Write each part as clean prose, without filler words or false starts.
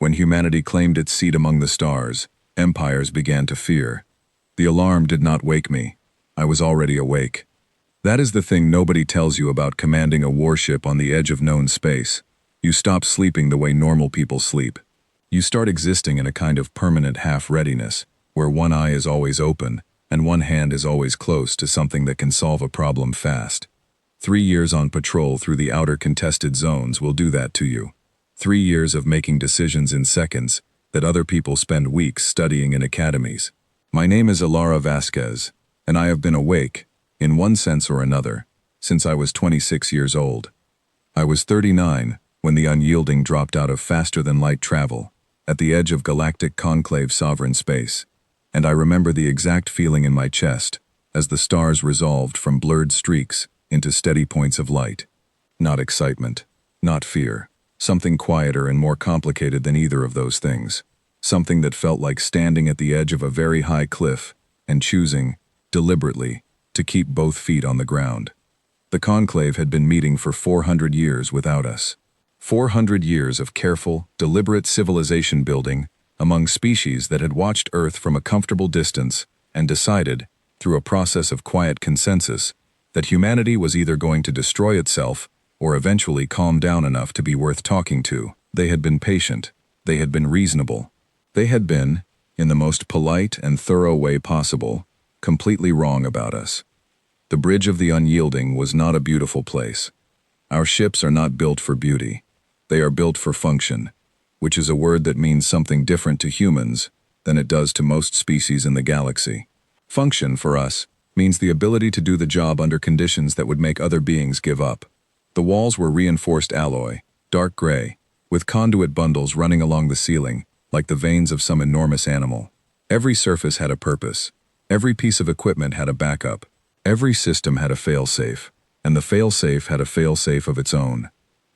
When humanity claimed its seat among the stars, empires began to fear. The alarm did not wake me. I was already awake. That is the thing nobody tells you about commanding a warship on the edge of known space. You stop sleeping the way normal people sleep. You start existing in a kind of permanent half-readiness, where one eye is always open and one hand is always close to something that can solve a problem fast. 3 years on patrol through the outer contested zones will do that to you. 3 years of making decisions in seconds that other people spend weeks studying in academies. My name is Ilara Vasquez, and I have been awake, in one sense or another, since I was 26 years old. I was 39 when the unyielding dropped out of faster-than-light travel, at the edge of galactic conclave sovereign space, and I remember the exact feeling in my chest as the stars resolved from blurred streaks into steady points of light. Not excitement, not fear, something quieter and more complicated than either of those things. Something that felt like standing at the edge of a very high cliff and choosing, deliberately, to keep both feet on the ground. The conclave had been meeting for 400 years without us. 400 years of careful, deliberate civilization building among species that had watched Earth from a comfortable distance and decided, through a process of quiet consensus, that humanity was either going to destroy itself or eventually calm down enough to be worth talking to. They had been patient. They had been reasonable. They had been, in the most polite and thorough way possible, completely wrong about us. The bridge of the unyielding was not a beautiful place. Our ships are not built for beauty. They are built for function, which is a word that means something different to humans than it does to most species in the galaxy. Function, for us, means the ability to do the job under conditions that would make other beings give up. The walls were reinforced alloy, dark gray, with conduit bundles running along the ceiling, like the veins of some enormous animal. Every surface had a purpose. Every piece of equipment had a backup. Every system had a fail-safe, and the fail-safe had a fail-safe of its own.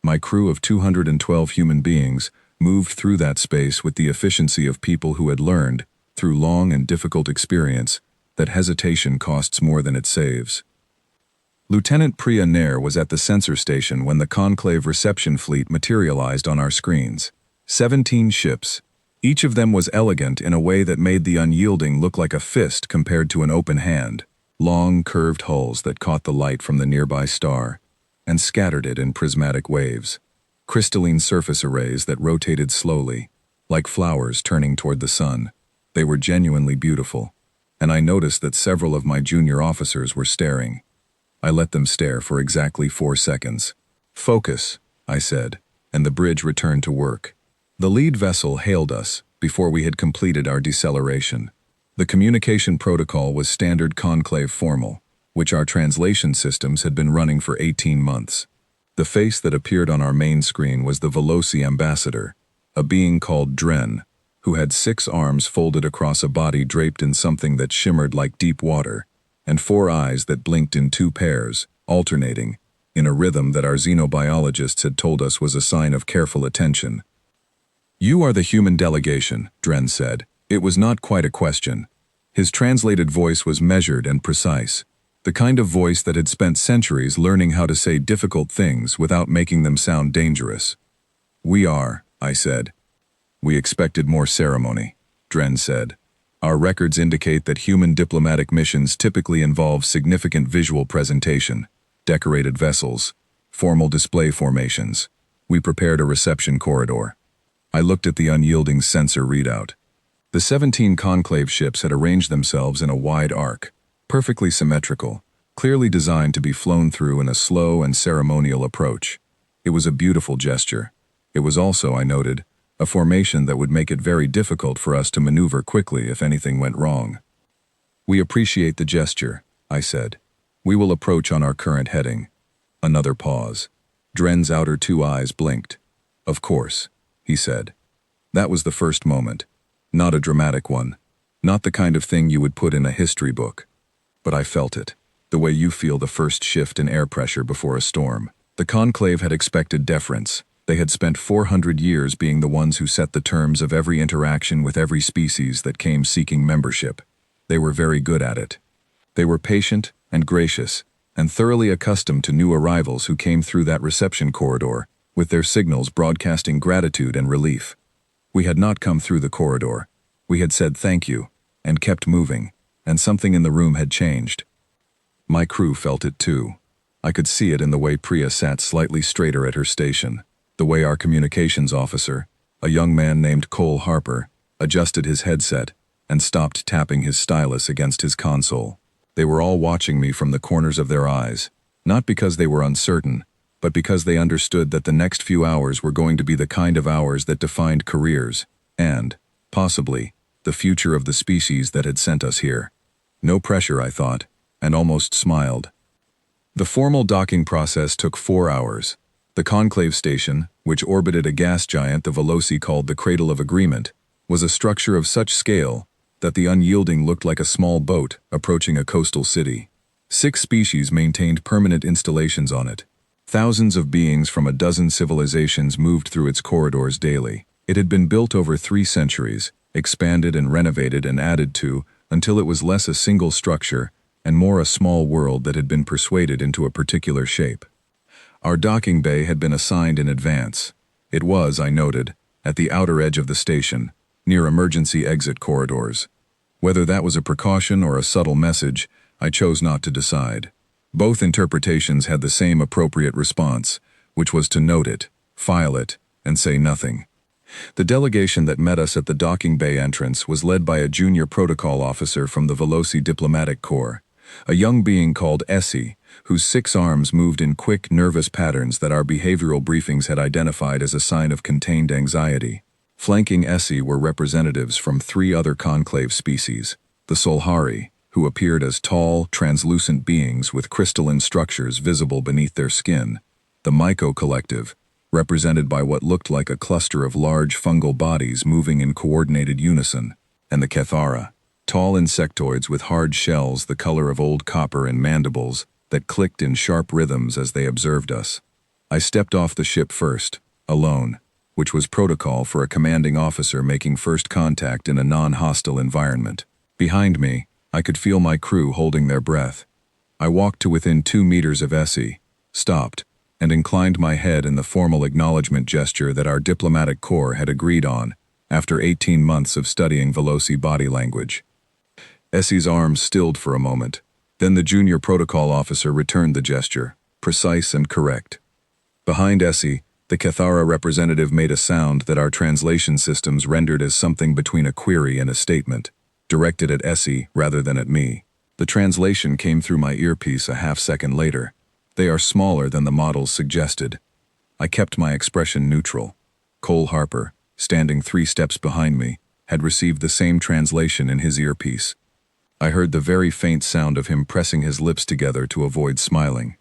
My crew of 212 human beings moved through that space with the efficiency of people who had learned, through long and difficult experience, that hesitation costs more than it saves. Lieutenant Priya Nair was at the sensor station when the conclave reception fleet materialized on our screens. 17 ships. Each of them was elegant in a way that made the unyielding look like a fist compared to an open hand. Long, curved hulls that caught the light from the nearby star and scattered it in prismatic waves. Crystalline surface arrays that rotated slowly, like flowers turning toward the sun. They were genuinely beautiful, and I noticed that several of my junior officers were staring. I let them stare for exactly 4 seconds. "Focus," I said, and the bridge returned to work. The lead vessel hailed us before we had completed our deceleration. The communication protocol was standard conclave formal, which our translation systems had been running for 18 months. The face that appeared on our main screen was the Veloci ambassador, a being called Dren, who had 6 arms folded across a body draped in something that shimmered like deep water, and 4 eyes that blinked in 2 pairs, alternating, in a rhythm that our xenobiologists had told us was a sign of careful attention. "You are the human delegation," Dren said. It was not quite a question. His translated voice was measured and precise, the kind of voice that had spent centuries learning how to say difficult things without making them sound dangerous. "We are," I said. "We expected more ceremony," Dren said. "Our records indicate that human diplomatic missions typically involve significant visual presentation, decorated vessels, formal display formations. We prepared a reception corridor." I looked at the unyielding sensor readout. The 17 conclave ships had arranged themselves in a wide arc, perfectly symmetrical, clearly designed to be flown through in a slow and ceremonial approach. It was a beautiful gesture. It was also, I noted, a formation that would make it very difficult for us to maneuver quickly if anything went wrong. "We appreciate the gesture," I said. "We will approach on our current heading." Another pause. Dren's outer 2 eyes blinked. "Of course," he said. That was the first moment. Not a dramatic one. Not the kind of thing you would put in a history book. But I felt it, the way you feel the first shift in air pressure before a storm. The conclave had expected deference. They had spent 400 years being the ones who set the terms of every interaction with every species that came seeking membership. They were very good at it. They were patient and gracious, and thoroughly accustomed to new arrivals who came through that reception corridor, with their signals broadcasting gratitude and relief. We had not come through the corridor. We had said thank you, and kept moving, and something in the room had changed. My crew felt it too. I could see it in the way Priya sat slightly straighter at her station, the way our communications officer, a young man named Cole Harper, adjusted his headset and stopped tapping his stylus against his console. They were all watching me from the corners of their eyes, not because they were uncertain, but because they understood that the next few hours were going to be the kind of hours that defined careers and, possibly, the future of the species that had sent us here. No pressure, I thought, and almost smiled. The formal docking process took 4 hours. The conclave station, which orbited a gas giant the Veloci called the Cradle of Agreement, was a structure of such scale that the unyielding looked like a small boat approaching a coastal city. 6 species maintained permanent installations on it. Thousands of beings from a dozen civilizations moved through its corridors daily. It had been built over 3 centuries, expanded and renovated and added to, until it was less a single structure and more a small world that had been persuaded into a particular shape. Our docking bay had been assigned in advance. It was, I noted, at the outer edge of the station, near emergency exit corridors. Whether that was a precaution or a subtle message, I chose not to decide. Both interpretations had the same appropriate response, which was to note it, file it, and say nothing. The delegation that met us at the docking bay entrance was led by a junior protocol officer from the Veloci Diplomatic Corps, a young being called Essie, whose 6 arms moved in quick, nervous patterns that our behavioral briefings had identified as a sign of contained anxiety. Flanking Essie were representatives from 3 other conclave species, the Solhari, who appeared as tall, translucent beings with crystalline structures visible beneath their skin, the Myco Collective, represented by what looked like a cluster of large fungal bodies moving in coordinated unison, and the Cathara, tall insectoids with hard shells the color of old copper and mandibles that clicked in sharp rhythms as they observed us. I stepped off the ship first, alone, which was protocol for a commanding officer making first contact in a non-hostile environment. Behind me, I could feel my crew holding their breath. I walked to within 2 meters of Essie, stopped, and inclined my head in the formal acknowledgement gesture that our diplomatic corps had agreed on after 18 months of studying Veloci body language. Essie's arms stilled for a moment. Then the junior protocol officer returned the gesture, precise and correct. Behind Essie, the Cathara representative made a sound that our translation systems rendered as something between a query and a statement, directed at Essie rather than at me. The translation came through my earpiece a half-second later. They are smaller than the models suggested. I kept my expression neutral. Cole Harper, standing 3 steps behind me, had received the same translation in his earpiece. I heard the very faint sound of him pressing his lips together to avoid smiling.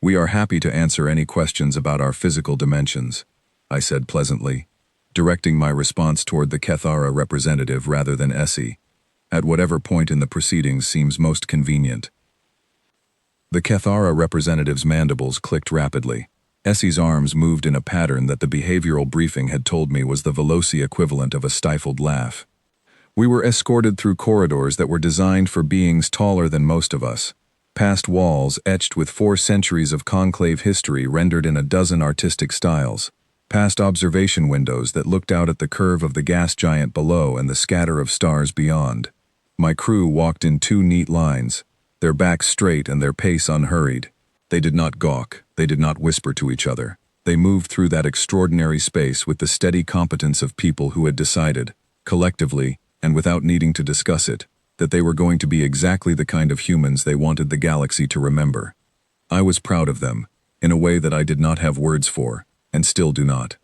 "We are happy to answer any questions about our physical dimensions," I said pleasantly, directing my response toward the Cathara representative rather than Essie, at whatever point in the proceedings seems most convenient. The Cathara representative's mandibles clicked rapidly. Essie's arms moved in a pattern that the behavioral briefing had told me was the Veloci equivalent of a stifled laugh. We were escorted through corridors that were designed for beings taller than most of us, past walls etched with 4 centuries of conclave history rendered in a dozen artistic styles, past observation windows that looked out at the curve of the gas giant below and the scatter of stars beyond. My crew walked in 2 neat lines, their backs straight and their pace unhurried. They did not gawk, they did not whisper to each other. They moved through that extraordinary space with the steady competence of people who had decided, collectively, and without needing to discuss it, that they were going to be exactly the kind of humans they wanted the galaxy to remember. I was proud of them, in a way that I did not have words for, and still do not.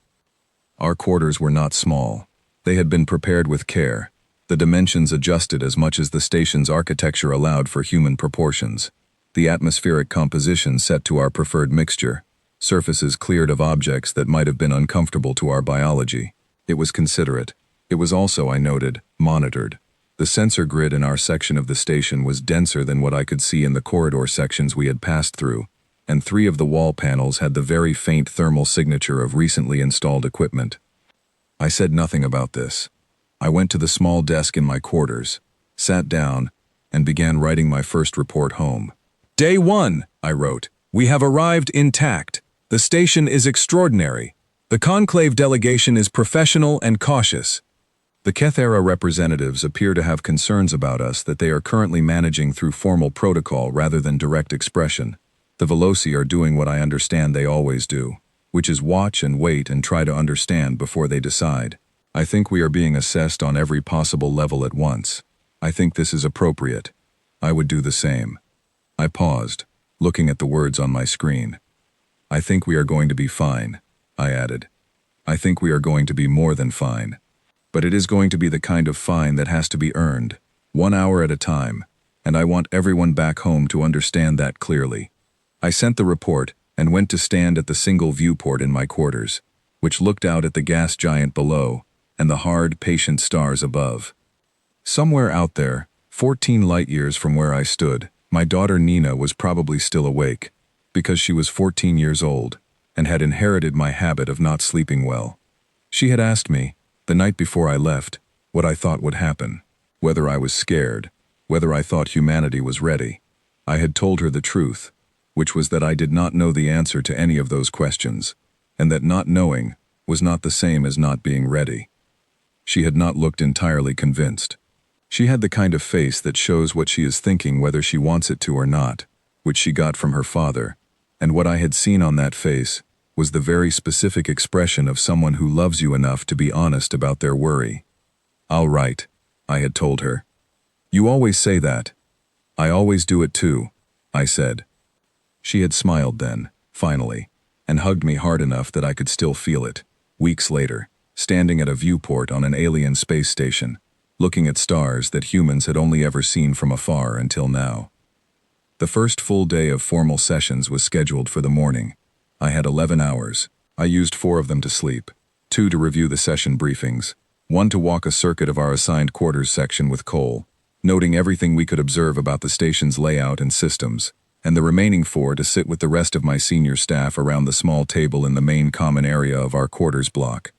Our quarters were not small. They had been prepared with care, the dimensions adjusted as much as the station's architecture allowed for human proportions, the atmospheric composition set to our preferred mixture, surfaces cleared of objects that might have been uncomfortable to our biology. It was considerate. It was also, I noted, monitored. The sensor grid in our section of the station was denser than what I could see in the corridor sections we had passed through, and 3 of the wall panels had the very faint thermal signature of recently installed equipment. I said nothing about this. I went to the small desk in my quarters, sat down, and began writing my first report home. "Day 1, I wrote. "We have arrived intact. The station is extraordinary. The The conclave delegation is professional and cautious. The Kethera representatives appear to have concerns about us that they are currently managing through formal protocol rather than direct expression. The Veloci are doing what I understand they always do, which is watch and wait and try to understand before they decide. I think we are being assessed on every possible level at once. I think this is appropriate. I would do the same. I paused, looking at the words on my screen. I think we are going to be fine, I added. I think we are going to be more than fine. But it is going to be the kind of fine that has to be earned, 1 hour at a time, and I want everyone back home to understand that clearly. I sent the report and went to stand at the single viewport in my quarters, which looked out at the gas giant below and the hard, patient stars above. Somewhere out there, 14 light years from where I stood, my daughter Nina was probably still awake, because she was 14 years old and had inherited my habit of not sleeping well. She had asked me, the night before I left, what I thought would happen, whether I was scared, whether I thought humanity was ready. I had told her the truth, which was that I did not know the answer to any of those questions, and that not knowing was not the same as not being ready. She had not looked entirely convinced. She had the kind of face that shows what she is thinking whether she wants it to or not, which she got from her father, and what I had seen on that face was the very specific expression of someone who loves you enough to be honest about their worry. "I'll write," I had told her. "You always say that." "I always do it too," I said. She had smiled then, finally, and hugged me hard enough that I could still feel it. Weeks later, standing at a viewport on an alien space station, looking at stars that humans had only ever seen from afar until now. The first full day of formal sessions was scheduled for the morning. I had 11 hours. I used 4 of them to sleep, 2 to review the session briefings, 1 to walk a circuit of our assigned quarters section with Cole, noting everything we could observe about the station's layout and systems, and the remaining 4 to sit with the rest of my senior staff around the small table in the main common area of our quarters block,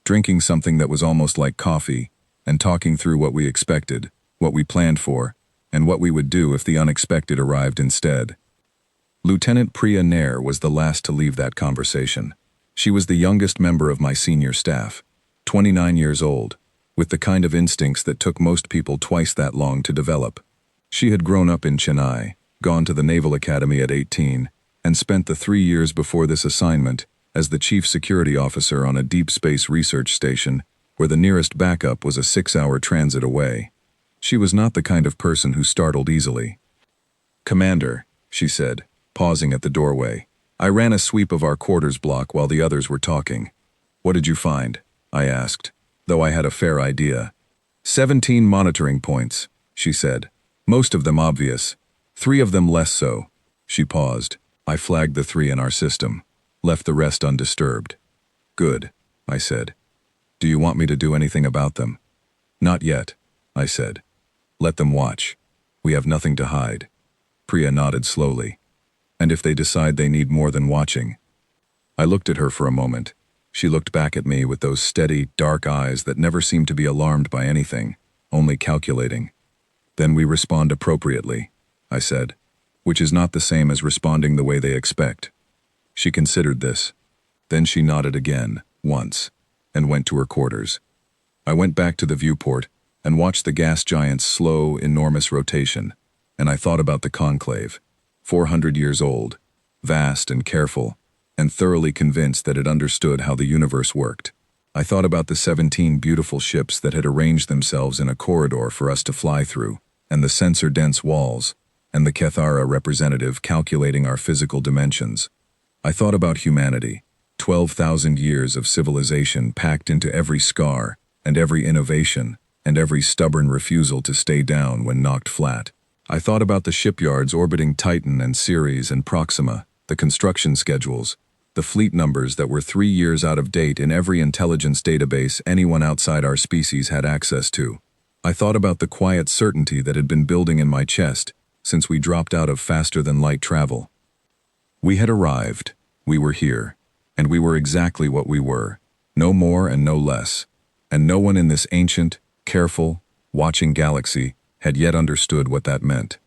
drinking something that was almost like coffee, and talking through what we expected, what we planned for, and what we would do if the unexpected arrived instead. Lieutenant Priya Nair was the last to leave that conversation. She was the youngest member of my senior staff, 29 years old, with the kind of instincts that took most people twice that long to develop. She had grown up in Chennai, gone to the Naval Academy at 18, and spent the 3 years before this assignment as the chief security officer on a deep space research station where the nearest backup was a 6-hour transit away. She was not the kind of person who startled easily. "Commander," she said, pausing at the doorway. I ran a sweep of our quarters block while the others were talking. "What did you find?" I asked, though I had a fair idea. 17 monitoring points," she said. "Most of them obvious. 3 of them less so." She paused. I flagged the 3 in our system, left the rest undisturbed. "Good," I said. "Do you want me to do anything about them?" "Not yet," I said. "Let them watch. We have nothing to hide." Priya nodded slowly. "And if they decide they need more than watching?" I looked at her for a moment. She looked back at me with those steady, dark eyes that never seemed to be alarmed by anything, only calculating. "Then we respond appropriately," I said, "which is not the same as responding the way they expect." She considered this. Then she nodded again, once, and went to her quarters. I went back to the viewport and watched the gas giant's slow, enormous rotation, and I thought about the conclave. 400 years old, vast and careful, and thoroughly convinced that it understood how the universe worked. I thought about the 17 beautiful ships that had arranged themselves in a corridor for us to fly through, and the sensor-dense walls, and the Kethara representative calculating our physical dimensions. I thought about humanity, 12,000 years of civilization packed into every scar, and every innovation, and every stubborn refusal to stay down when knocked flat. I thought about the shipyards orbiting Titan and Ceres and Proxima, the construction schedules, the fleet numbers that were 3 years out of date in every intelligence database anyone outside our species had access to. I thought about the quiet certainty that had been building in my chest since we dropped out of faster-than-light travel. We had arrived, we were here, and we were exactly what we were, no more and no less, and no one in this ancient, careful, watching galaxy had yet understood what that meant.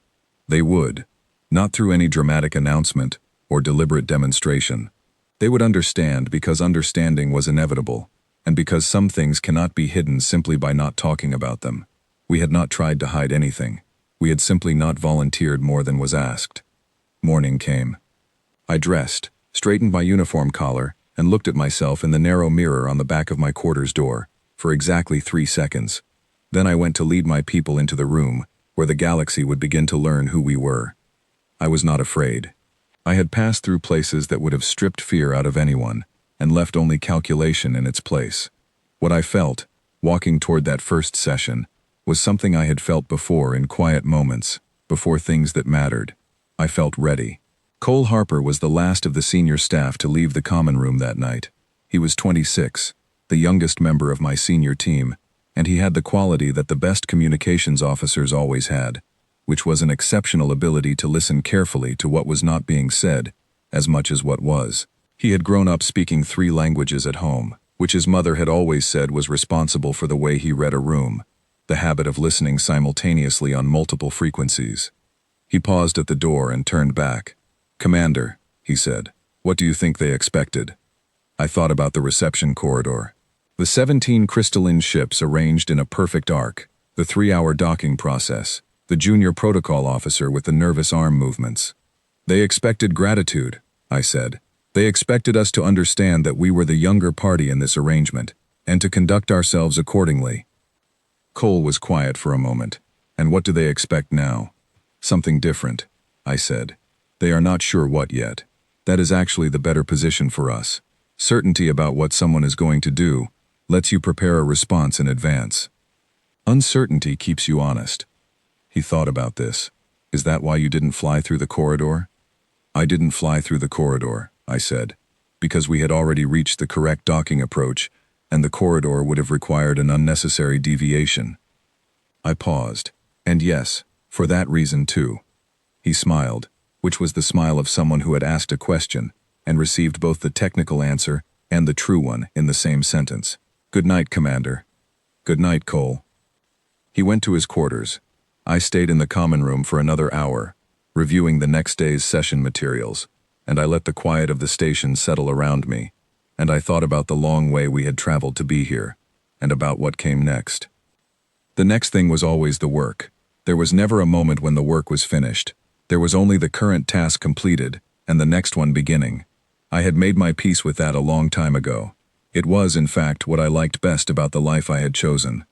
They would, not through any dramatic announcement or deliberate demonstration, They would understand because understanding was inevitable, and because some things cannot be hidden simply by not talking about them. We had not tried to hide anything. We had simply not volunteered more than was asked. Morning came. I dressed, straightened my uniform collar, and looked at myself in the narrow mirror on the back of my quarters door for exactly 3 seconds. Then I went to lead my people into the room where the galaxy would begin to learn who we were. I was not afraid. I had passed through places that would have stripped fear out of anyone and left only calculation in its place. What I felt, walking toward that first session, was something I had felt before in quiet moments, before things that mattered. I felt ready. Cole Harper was the last of the senior staff to leave the common room that night. He was 26, the youngest member of my senior team, and he had the quality that the best communications officers always had, which was an exceptional ability to listen carefully to what was not being said, as much as what was. He had grown up speaking 3 languages at home, which his mother had always said was responsible for the way he read a room, the habit of listening simultaneously on multiple frequencies. He paused at the door and turned back. "Commander," he said, "what do you think they expected?" I thought about the reception corridor. The 17 crystalline ships arranged in a perfect arc, the 3-hour docking process, the junior protocol officer with the nervous arm movements. "They expected gratitude," I said. "They expected us to understand that we were the younger party in this arrangement, and to conduct ourselves accordingly." Cole was quiet for a moment. "And what do they expect now?" "Something different," I said. "They are not sure what yet. That is actually the better position for us. Certainty about what someone is going to do lets you prepare a response in advance. Uncertainty keeps you honest." He thought about this. "Is that why you didn't fly through the corridor?" "I didn't fly through the corridor," I said, "because we had already reached the correct docking approach, and the corridor would have required an unnecessary deviation." I paused. "And yes, for that reason too." He smiled, which was the smile of someone who had asked a question and received both the technical answer and the true one in the same sentence. "Good night, Commander." "Good night, Cole." He went to his quarters. I stayed in the common room for another hour, reviewing the next day's session materials, and I let the quiet of the station settle around me, and I thought about the long way we had traveled to be here, and about what came next. The next thing was always the work. There was never a moment when the work was finished. There was only the current task completed, and the next one beginning. I had made my peace with that a long time ago. It was, in fact, what I liked best about the life I had chosen.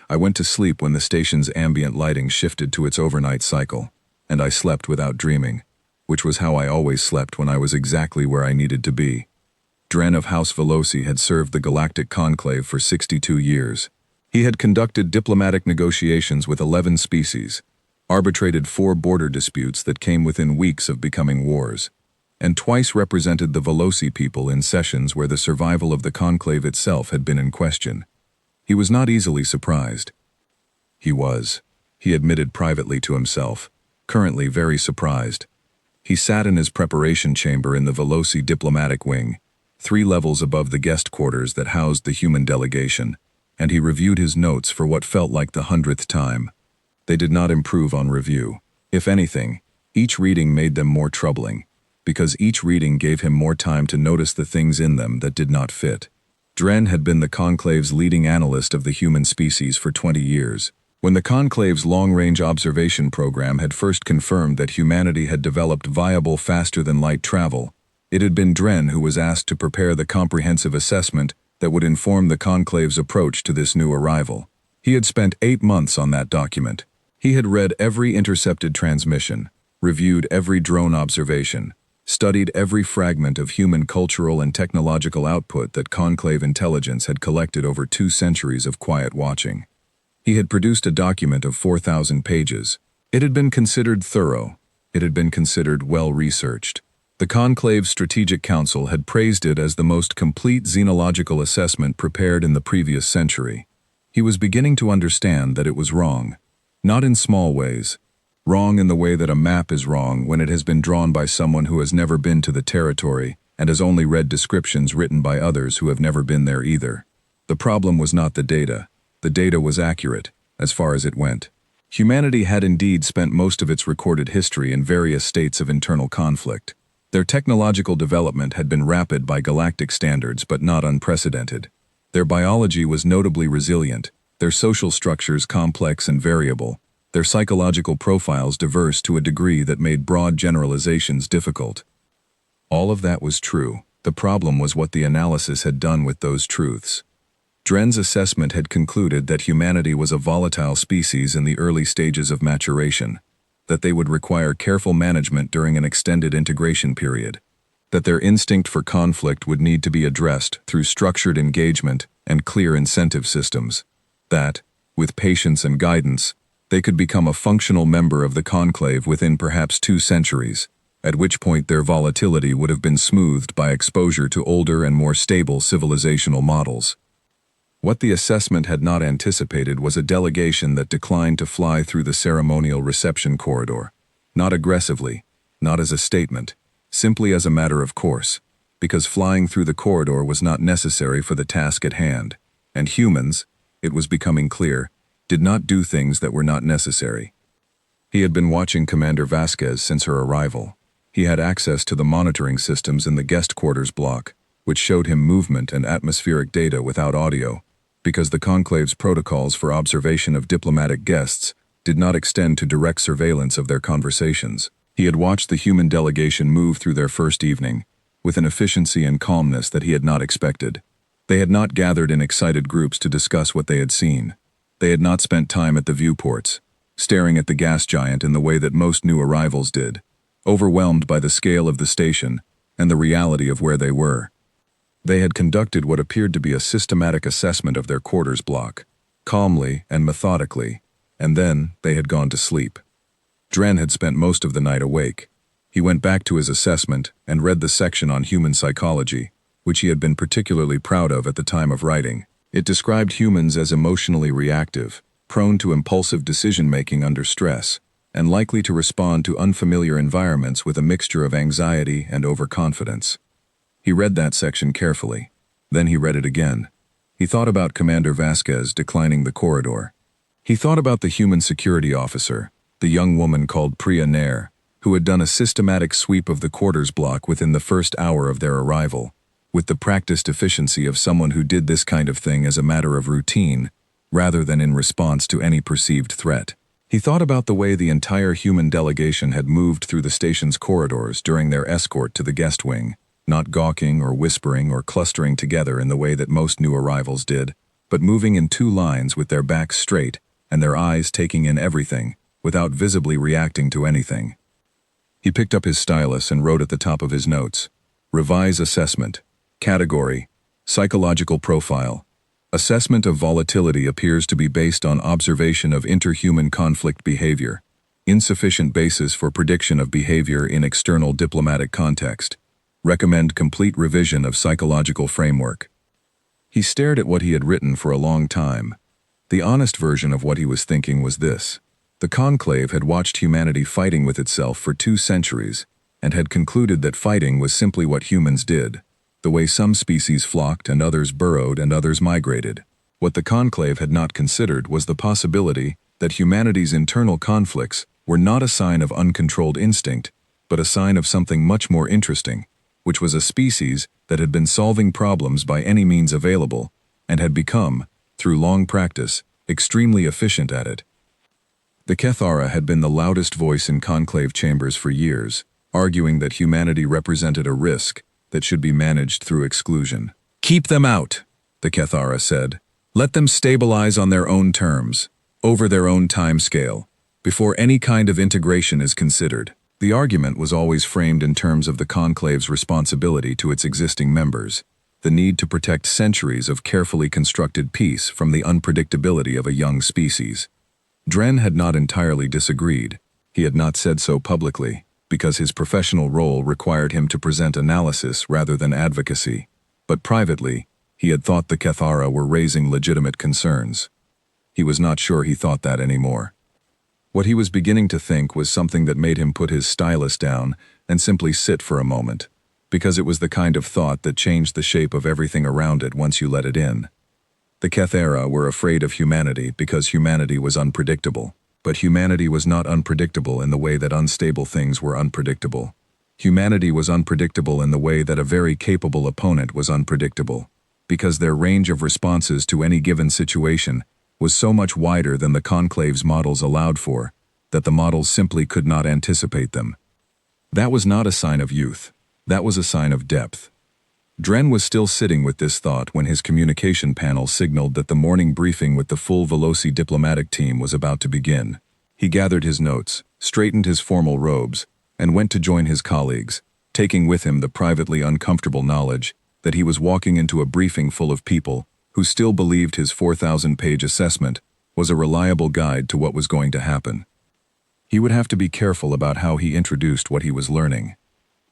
I went to sleep when the station's ambient lighting shifted to its overnight cycle, and I slept without dreaming, which was how I always slept when I was exactly where I needed to be. Dren of House Veloci had served the Galactic Conclave for 62 years. He had conducted diplomatic negotiations with 11 species, arbitrated 4 border disputes that came within weeks of becoming wars, and twice represented the Veloci people in sessions where the survival of the Conclave itself had been in question. He was not easily surprised. He admitted privately to himself, currently very surprised. He sat in his preparation chamber in the Veloci diplomatic wing, 3 levels above the guest quarters that housed the human delegation, and he reviewed his notes for what felt like the 100th time. They did not improve on review. If anything, each reading made them more troubling, because each reading gave him more time to notice the things in them that did not fit. Dren had been the Conclave's leading analyst of the human species for 20 years. When the Conclave's long-range observation program had first confirmed that humanity had developed viable faster-than-light travel, it had been Dren who was asked to prepare the comprehensive assessment that would inform the Conclave's approach to this new arrival. He had spent 8 months on that document. He had read every intercepted transmission, reviewed every drone observation, studied every fragment of human cultural and technological output that Conclave intelligence had collected over 2 centuries of quiet watching. He had produced a document of 4,000 pages. It had been considered thorough. It had been considered well-researched. The Conclave's Strategic Council had praised it as the most complete xenological assessment prepared in the previous century. He was beginning to understand that it was wrong. Not in small ways. Wrong in the way that a map is wrong when it has been drawn by someone who has never been to the territory and has only read descriptions written by others who have never been there either. The problem was not the data. The data was accurate, as far as it went. Humanity had indeed spent most of its recorded history in various states of internal conflict. Their technological development had been rapid by galactic standards but not unprecedented. Their biology was notably resilient, their social structures complex and variable, their psychological profiles diverse to a degree that made broad generalizations difficult. All of that was true. The problem was what the analysis had done with those truths. Dren's assessment had concluded that humanity was a volatile species in the early stages of maturation, that they would require careful management during an extended integration period, that their instinct for conflict would need to be addressed through structured engagement and clear incentive systems, that, with patience and guidance, they could become a functional member of the conclave within perhaps 2 centuries, at which point their volatility would have been smoothed by exposure to older and more stable civilizational models. What the assessment had not anticipated was a delegation that declined to fly through the ceremonial reception corridor, not aggressively, not as a statement, simply as a matter of course, because flying through the corridor was not necessary for the task at hand, and humans, it was becoming clear, did not do things that were not necessary. He had been watching Commander Vasquez since her arrival. He had access to the monitoring systems in the guest quarters block, which showed him movement and atmospheric data without audio, because the conclave's protocols for observation of diplomatic guests did not extend to direct surveillance of their conversations. He had watched the human delegation move through their first evening, with an efficiency and calmness that he had not expected. They had not gathered in excited groups to discuss what they had seen. They had not spent time at the viewports, staring at the gas giant in the way that most new arrivals did, overwhelmed by the scale of the station and the reality of where they were. They had conducted what appeared to be a systematic assessment of their quarters block, calmly and methodically, and then they had gone to sleep. Dren had spent most of the night awake. He went back to his assessment and read the section on human psychology, which he had been particularly proud of at the time of writing. It described humans as emotionally reactive, prone to impulsive decision-making under stress, and likely to respond to unfamiliar environments with a mixture of anxiety and overconfidence. He read that section carefully. Then he read it again. He thought about Commander Vasquez declining the corridor. He thought about the human security officer, the young woman called Priya Nair, who had done a systematic sweep of the quarters block within the first hour of their arrival, with the practiced efficiency of someone who did this kind of thing as a matter of routine, rather than in response to any perceived threat. He thought about the way the entire human delegation had moved through the station's corridors during their escort to the guest wing, not gawking or whispering or clustering together in the way that most new arrivals did, but moving in 2 lines with their backs straight and their eyes taking in everything, without visibly reacting to anything. He picked up his stylus and wrote at the top of his notes, "Revise assessment. Category: Psychological profile. Assessment of volatility appears to be based on observation of interhuman conflict behavior. Insufficient basis for prediction of behavior in external diplomatic context. Recommend complete revision of psychological framework." He stared at what he had written for a long time. The honest version of what he was thinking was this. The conclave had watched humanity fighting with itself for 2 centuries, and had concluded that fighting was simply what humans did, the way some species flocked and others burrowed and others migrated. What the conclave had not considered was the possibility that humanity's internal conflicts were not a sign of uncontrolled instinct, but a sign of something much more interesting, which was a species that had been solving problems by any means available, and had become, through long practice, extremely efficient at it. The Kethara had been the loudest voice in conclave chambers for years, arguing that humanity represented a risk that should be managed through exclusion. "Keep them out," the Kethara said. "Let them stabilize on their own terms, over their own time scale, before any kind of integration is considered." The argument was always framed in terms of the conclave's responsibility to its existing members, the need to protect centuries of carefully constructed peace from the unpredictability of a young species. Dren had not entirely disagreed. He had not said so publicly, because his professional role required him to present analysis rather than advocacy. But privately, he had thought the Kethara were raising legitimate concerns. He was not sure he thought that anymore. What he was beginning to think was something that made him put his stylus down and simply sit for a moment, because it was the kind of thought that changed the shape of everything around it once you let it in. The Kethara were afraid of humanity because humanity was unpredictable, but humanity was not unpredictable in the way that unstable things were unpredictable. Humanity was unpredictable in the way that a very capable opponent was unpredictable, because their range of responses to any given situation was so much wider than the Conclave's models allowed for, that the models simply could not anticipate them. That was not a sign of youth. That was a sign of depth. Dren was still sitting with this thought when his communication panel signaled that the morning briefing with the full Veloci diplomatic team was about to begin. He gathered his notes, straightened his formal robes, and went to join his colleagues, taking with him the privately uncomfortable knowledge that he was walking into a briefing full of people who still believed his 4,000-page assessment was a reliable guide to what was going to happen. He would have to be careful about how he introduced what he was learning.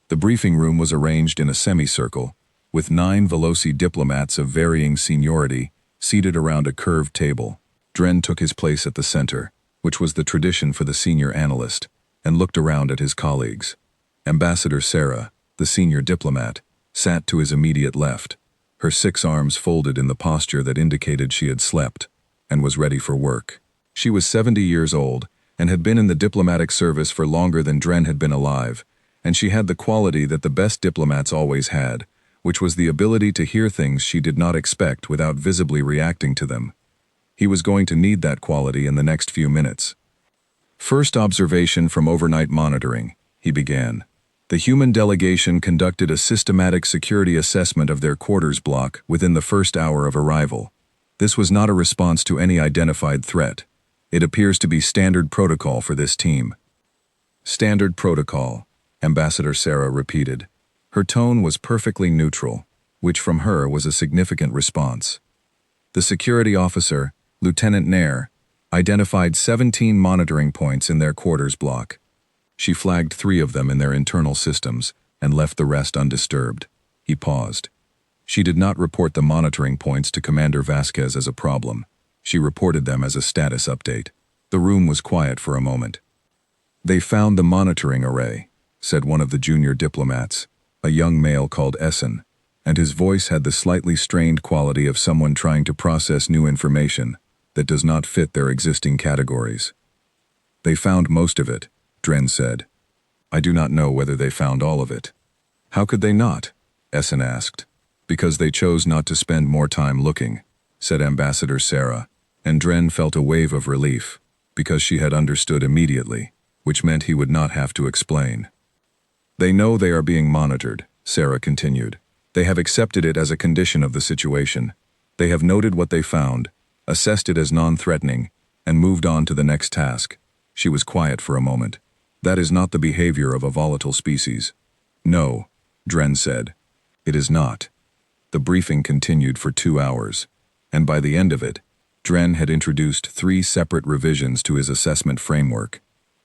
The briefing room was arranged in a semicircle, with 9 Veloci diplomats of varying seniority seated around a curved table. Dren took his place at the center, which was the tradition for the senior analyst, and looked around at his colleagues. Ambassador Sarah, the senior diplomat, sat to his immediate left, her 6 arms folded in the posture that indicated she had slept and was ready for work. She was 70 years old and had been in the diplomatic service for longer than Dren had been alive, and she had the quality that the best diplomats always had, which was the ability to hear things she did not expect without visibly reacting to them. He was going to need that quality in the next few minutes. First observation from overnight monitoring, he began. The human delegation conducted a systematic security assessment of their quarters block within the first hour of arrival. This was not a response to any identified threat. It appears to be standard protocol for this team. Standard protocol, Ambassador Sarah repeated. Her tone was perfectly neutral, which from her was a significant response. The security officer, Lieutenant Nair, identified 17 monitoring points in their quarters block. She flagged 3 of them in their internal systems and left the rest undisturbed. He paused. She did not report the monitoring points to Commander Vasquez as a problem. She reported them as a status update. The room was quiet for a moment. They found the monitoring array, said one of the junior diplomats, a young male called Essen, and his voice had the slightly strained quality of someone trying to process new information that does not fit their existing categories. They found most of it, Dren said. I do not know whether they found all of it. How could they not? Essen asked. Because they chose not to spend more time looking, said Ambassador Sarah, and Dren felt a wave of relief, because she had understood immediately, which meant he would not have to explain. They know they are being monitored, Sarah continued. They have accepted it as a condition of the situation. They have noted what they found, assessed it as non-threatening, and moved on to the next task. She was quiet for a moment. That is not the behavior of a volatile species. No, Dren said. It is not. The briefing continued for 2 hours, and by the end of it, Dren had introduced 3 separate revisions to his assessment framework,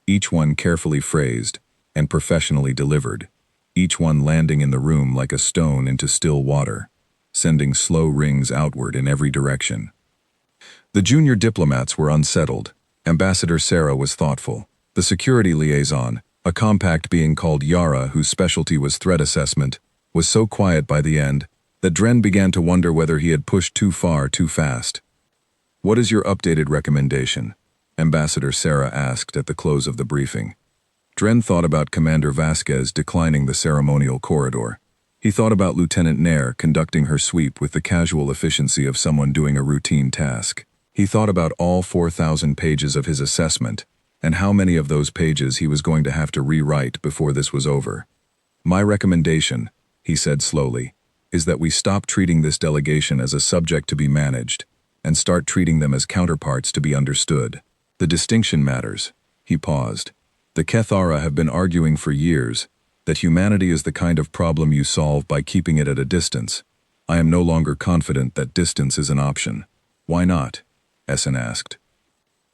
each one carefully phrased and professionally delivered, each one landing in the room like a stone into still water, sending slow rings outward in every direction. The junior diplomats were unsettled. Ambassador Sarah was thoughtful. The security liaison, a compact being called Yara whose specialty was threat assessment, was so quiet by the end that Dren began to wonder whether he had pushed too far too fast. What is your updated recommendation? Ambassador Sarah asked at the close of the briefing. Dren thought about Commander Vasquez declining the ceremonial corridor. He thought about Lieutenant Nair conducting her sweep with the casual efficiency of someone doing a routine task. He thought about all 4,000 pages of his assessment, and how many of those pages he was going to have to rewrite before this was over. My recommendation, he said slowly, is that we stop treating this delegation as a subject to be managed, and start treating them as counterparts to be understood. The distinction matters. He paused. The Kethara have been arguing for years that humanity is the kind of problem you solve by keeping it at a distance. I am no longer confident that distance is an option. Why not? Essen asked.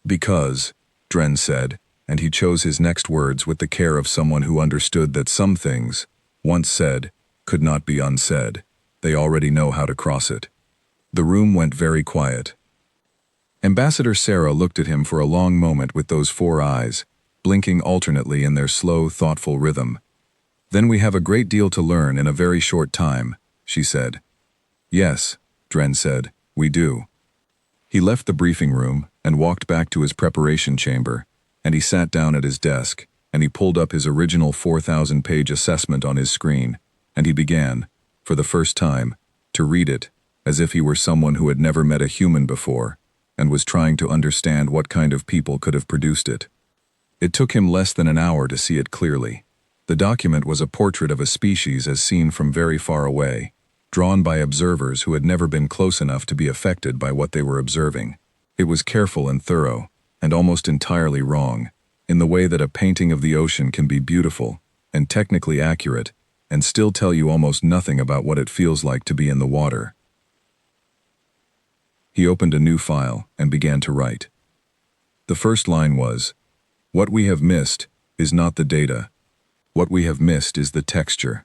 Because, Dren said, and he chose his next words with the care of someone who understood that some things, once said, could not be unsaid. They already know how to cross it. The room went very quiet. Ambassador Sarah looked at him for a long moment with those 4 eyes, blinking alternately in their slow, thoughtful rhythm. Then we have a great deal to learn in a very short time, she said. Yes, Dren said, we do. He left the briefing room and walked back to his preparation chamber, and he sat down at his desk and he pulled up his original 4,000-page assessment on his screen, and he began, for the first time, to read it, as if he were someone who had never met a human before, and was trying to understand what kind of people could have produced it. It took him less than an hour to see it clearly. The document was a portrait of a species as seen from very far away, drawn by observers who had never been close enough to be affected by what they were observing. It was careful and thorough, and almost entirely wrong, in the way that a painting of the ocean can be beautiful and technically accurate, and still tell you almost nothing about what it feels like to be in the water. He opened a new file and began to write. The first line was, "What we have missed is not the data. What we have missed is the texture."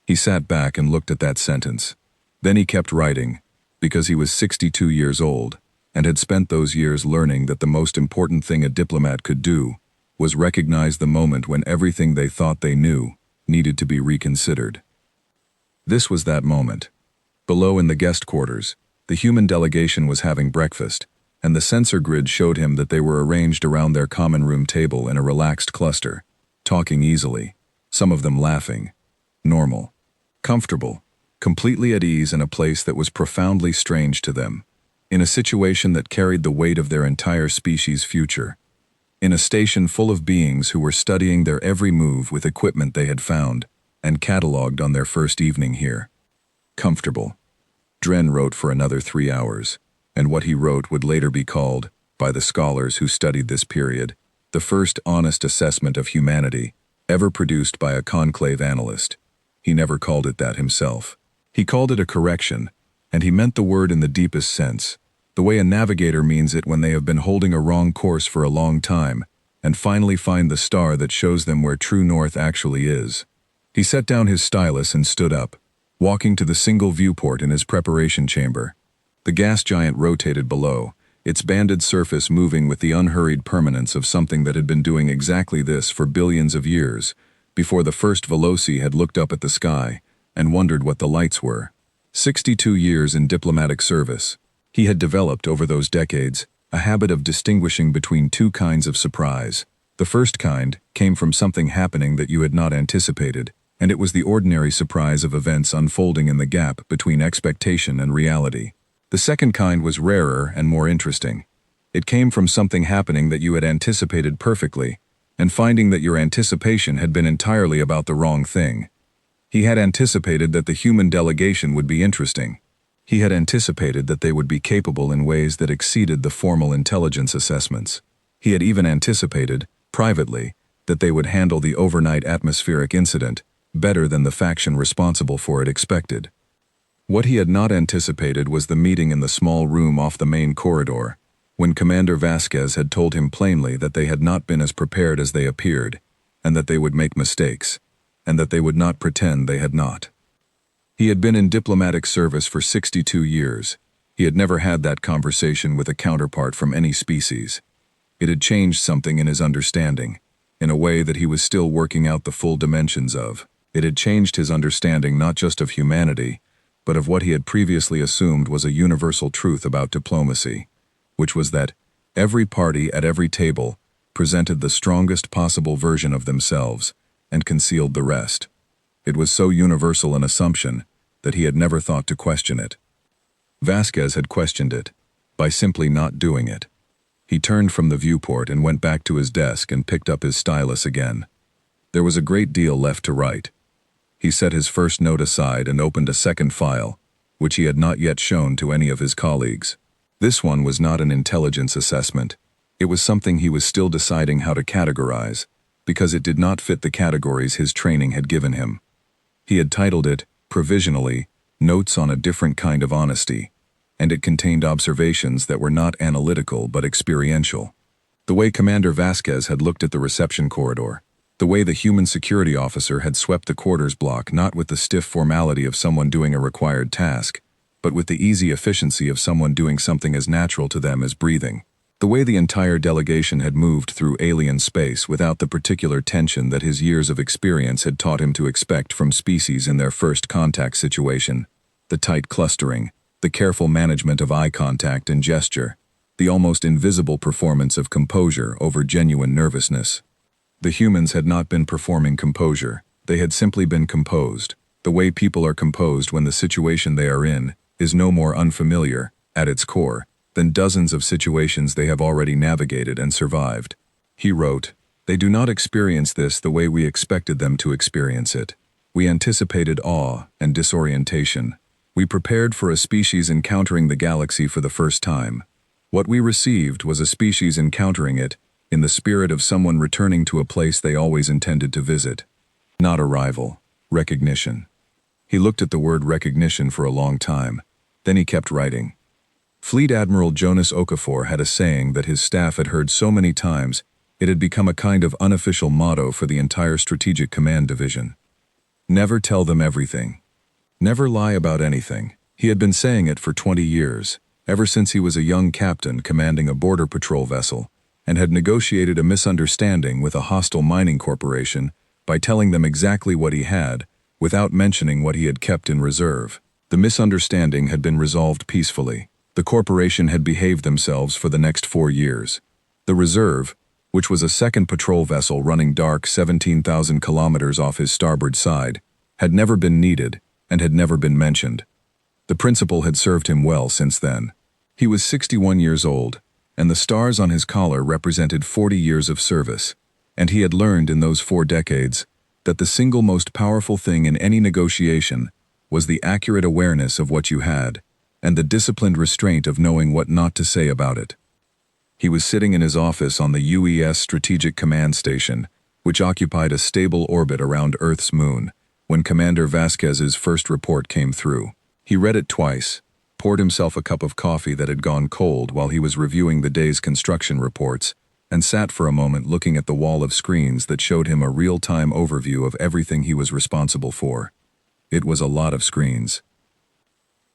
He sat back and looked at that sentence. Then he kept writing, because he was 62 years old, and had spent those years learning that the most important thing a diplomat could do was recognize the moment when everything they thought they knew needed to be reconsidered. This was that moment. Below in the guest quarters, the human delegation was having breakfast, and the sensor grid showed him that they were arranged around their common room table in a relaxed cluster, talking easily, some of them laughing, normal, comfortable, completely at ease in a place that was profoundly strange to them, in a situation that carried the weight of their entire species' future, in a station full of beings who were studying their every move with equipment they had found and catalogued on their first evening here. Comfortable. Dren wrote for another 3 hours, and what he wrote would later be called, by the scholars who studied this period, the first honest assessment of humanity ever produced by a conclave analyst. He never called it that himself. He called it a correction, and he meant the word in the deepest sense, the way a navigator means it when they have been holding a wrong course for a long time, and finally find the star that shows them where true north actually is. He set down his stylus and stood up, walking to the single viewport in his preparation chamber. The gas giant rotated below, its banded surface moving with the unhurried permanence of something that had been doing exactly this for billions of years, before the first Veloci had looked up at the sky and wondered what the lights were. 62 years in diplomatic service. He had developed over those decades a habit of distinguishing between two kinds of surprise. The first kind came from something happening that you had not anticipated, and it was the ordinary surprise of events unfolding in the gap between expectation and reality. The second kind was rarer and more interesting. It came from something happening that you had anticipated perfectly, and finding that your anticipation had been entirely about the wrong thing. He had anticipated that the human delegation would be interesting. He had anticipated that they would be capable in ways that exceeded the formal intelligence assessments. He had even anticipated, privately, that they would handle the overnight atmospheric incident better than the faction responsible for it expected. What he had not anticipated was the meeting in the small room off the main corridor, when Commander Vasquez had told him plainly that they had not been as prepared as they appeared, and that they would make mistakes, and that they would not pretend they had not. He had been in diplomatic service for 62 years. He had never had that conversation with a counterpart from any species. It had changed something in his understanding, in a way that he was still working out the full dimensions of. It had changed his understanding not just of humanity, but of what he had previously assumed was a universal truth about diplomacy, which was that every party at every table presented the strongest possible version of themselves and concealed the rest. It was so universal an assumption that he had never thought to question it. Vasquez had questioned it by simply not doing it. He turned from the viewport and went back to his desk and picked up his stylus again. There was a great deal left to write. He set his first note aside and opened a second file, which he had not yet shown to any of his colleagues. This one was not an intelligence assessment. It was something he was still deciding how to categorize, because it did not fit the categories his training had given him. He had titled it, provisionally, Notes on a Different Kind of Honesty, and it contained observations that were not analytical but experiential. The way Commander Vasquez had looked at the reception corridor, the way the human security officer had swept the quarters block not with the stiff formality of someone doing a required task, but with the easy efficiency of someone doing something as natural to them as breathing. The way the entire delegation had moved through alien space without the particular tension that his years of experience had taught him to expect from species in their first contact situation. The tight clustering, the careful management of eye contact and gesture, the almost invisible performance of composure over genuine nervousness. The humans had not been performing composure, they had simply been composed. The way people are composed when the situation they are in is no more unfamiliar, at its core, than dozens of situations they have already navigated and survived. He wrote, "They do not experience this the way we expected them to experience it. We anticipated awe and disorientation. We prepared for a species encountering the galaxy for the first time. What we received was a species encountering it in the spirit of someone returning to a place they always intended to visit. Not arrival, recognition." He looked at the word recognition for a long time. Then he kept writing. Fleet Admiral Jonas Okafor had a saying that his staff had heard so many times it had become a kind of unofficial motto for the entire Strategic Command Division. Never tell them everything. Never lie about anything. He had been saying it for 20 years, ever since he was a young captain commanding a border patrol vessel, and had negotiated a misunderstanding with a hostile mining corporation by telling them exactly what he had, without mentioning what he had kept in reserve. The misunderstanding had been resolved peacefully. The corporation had behaved themselves for the next 4 years. The reserve, which was a second patrol vessel running dark 17,000 kilometers off his starboard side, had never been needed and had never been mentioned. The principal had served him well since then. He was 61 years old, and the stars on his collar represented 40 years of service, and he had learned in those 4 decades that the single most powerful thing in any negotiation was the accurate awareness of what you had, and the disciplined restraint of knowing what not to say about it. He was sitting in his office on the UES Strategic Command Station, which occupied a stable orbit around Earth's moon, when Commander Vasquez's first report came through. He read it twice, poured himself a cup of coffee that had gone cold while he was reviewing the day's construction reports, and sat for a moment looking at the wall of screens that showed him a real-time overview of everything he was responsible for. It was a lot of screens.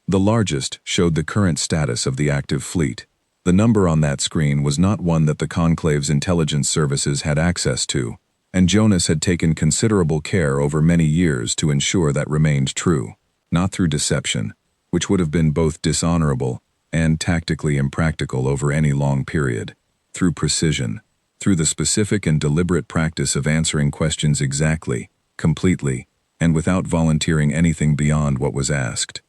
The largest showed the current status of the active fleet. The number on that screen was not one that the Conclave's intelligence services had access to, and Jonas had taken considerable care over many years to ensure that remained true, not through deception, which would have been both dishonorable and tactically impractical over any long period, through precision, through the specific and deliberate practice of answering questions exactly, completely, and without volunteering anything beyond what was asked.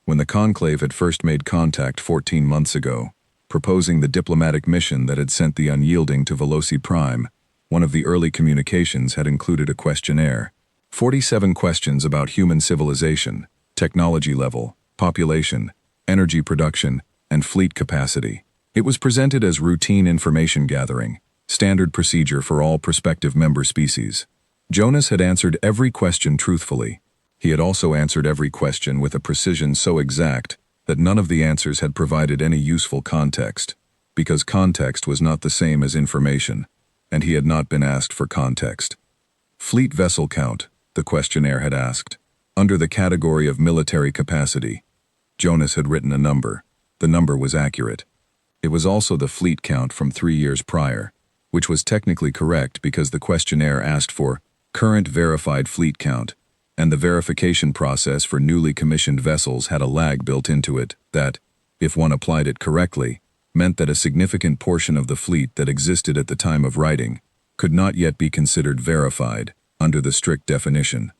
When the Conclave had first made contact 14 months ago, proposing the diplomatic mission that had sent the Unyielding to Veloci Prime, one of the early communications had included a questionnaire. 47 questions about human civilization, technology level, population, energy production, and fleet capacity. It was presented as routine information gathering, standard procedure for all prospective member species. Jonas had answered every question truthfully. He had also answered every question with a precision so exact that none of the answers had provided any useful context, because context was not the same as information, and he had not been asked for context. Fleet vessel count, the questionnaire had asked. Under the category of military capacity, Jonas had written a number. The number was accurate. It was also the fleet count from 3 years prior, which was technically correct because the questionnaire asked for current verified fleet count, and the verification process for newly commissioned vessels had a lag built into it that, if one applied it correctly, meant that a significant portion of the fleet that existed at the time of writing could not yet be considered verified under the strict definition.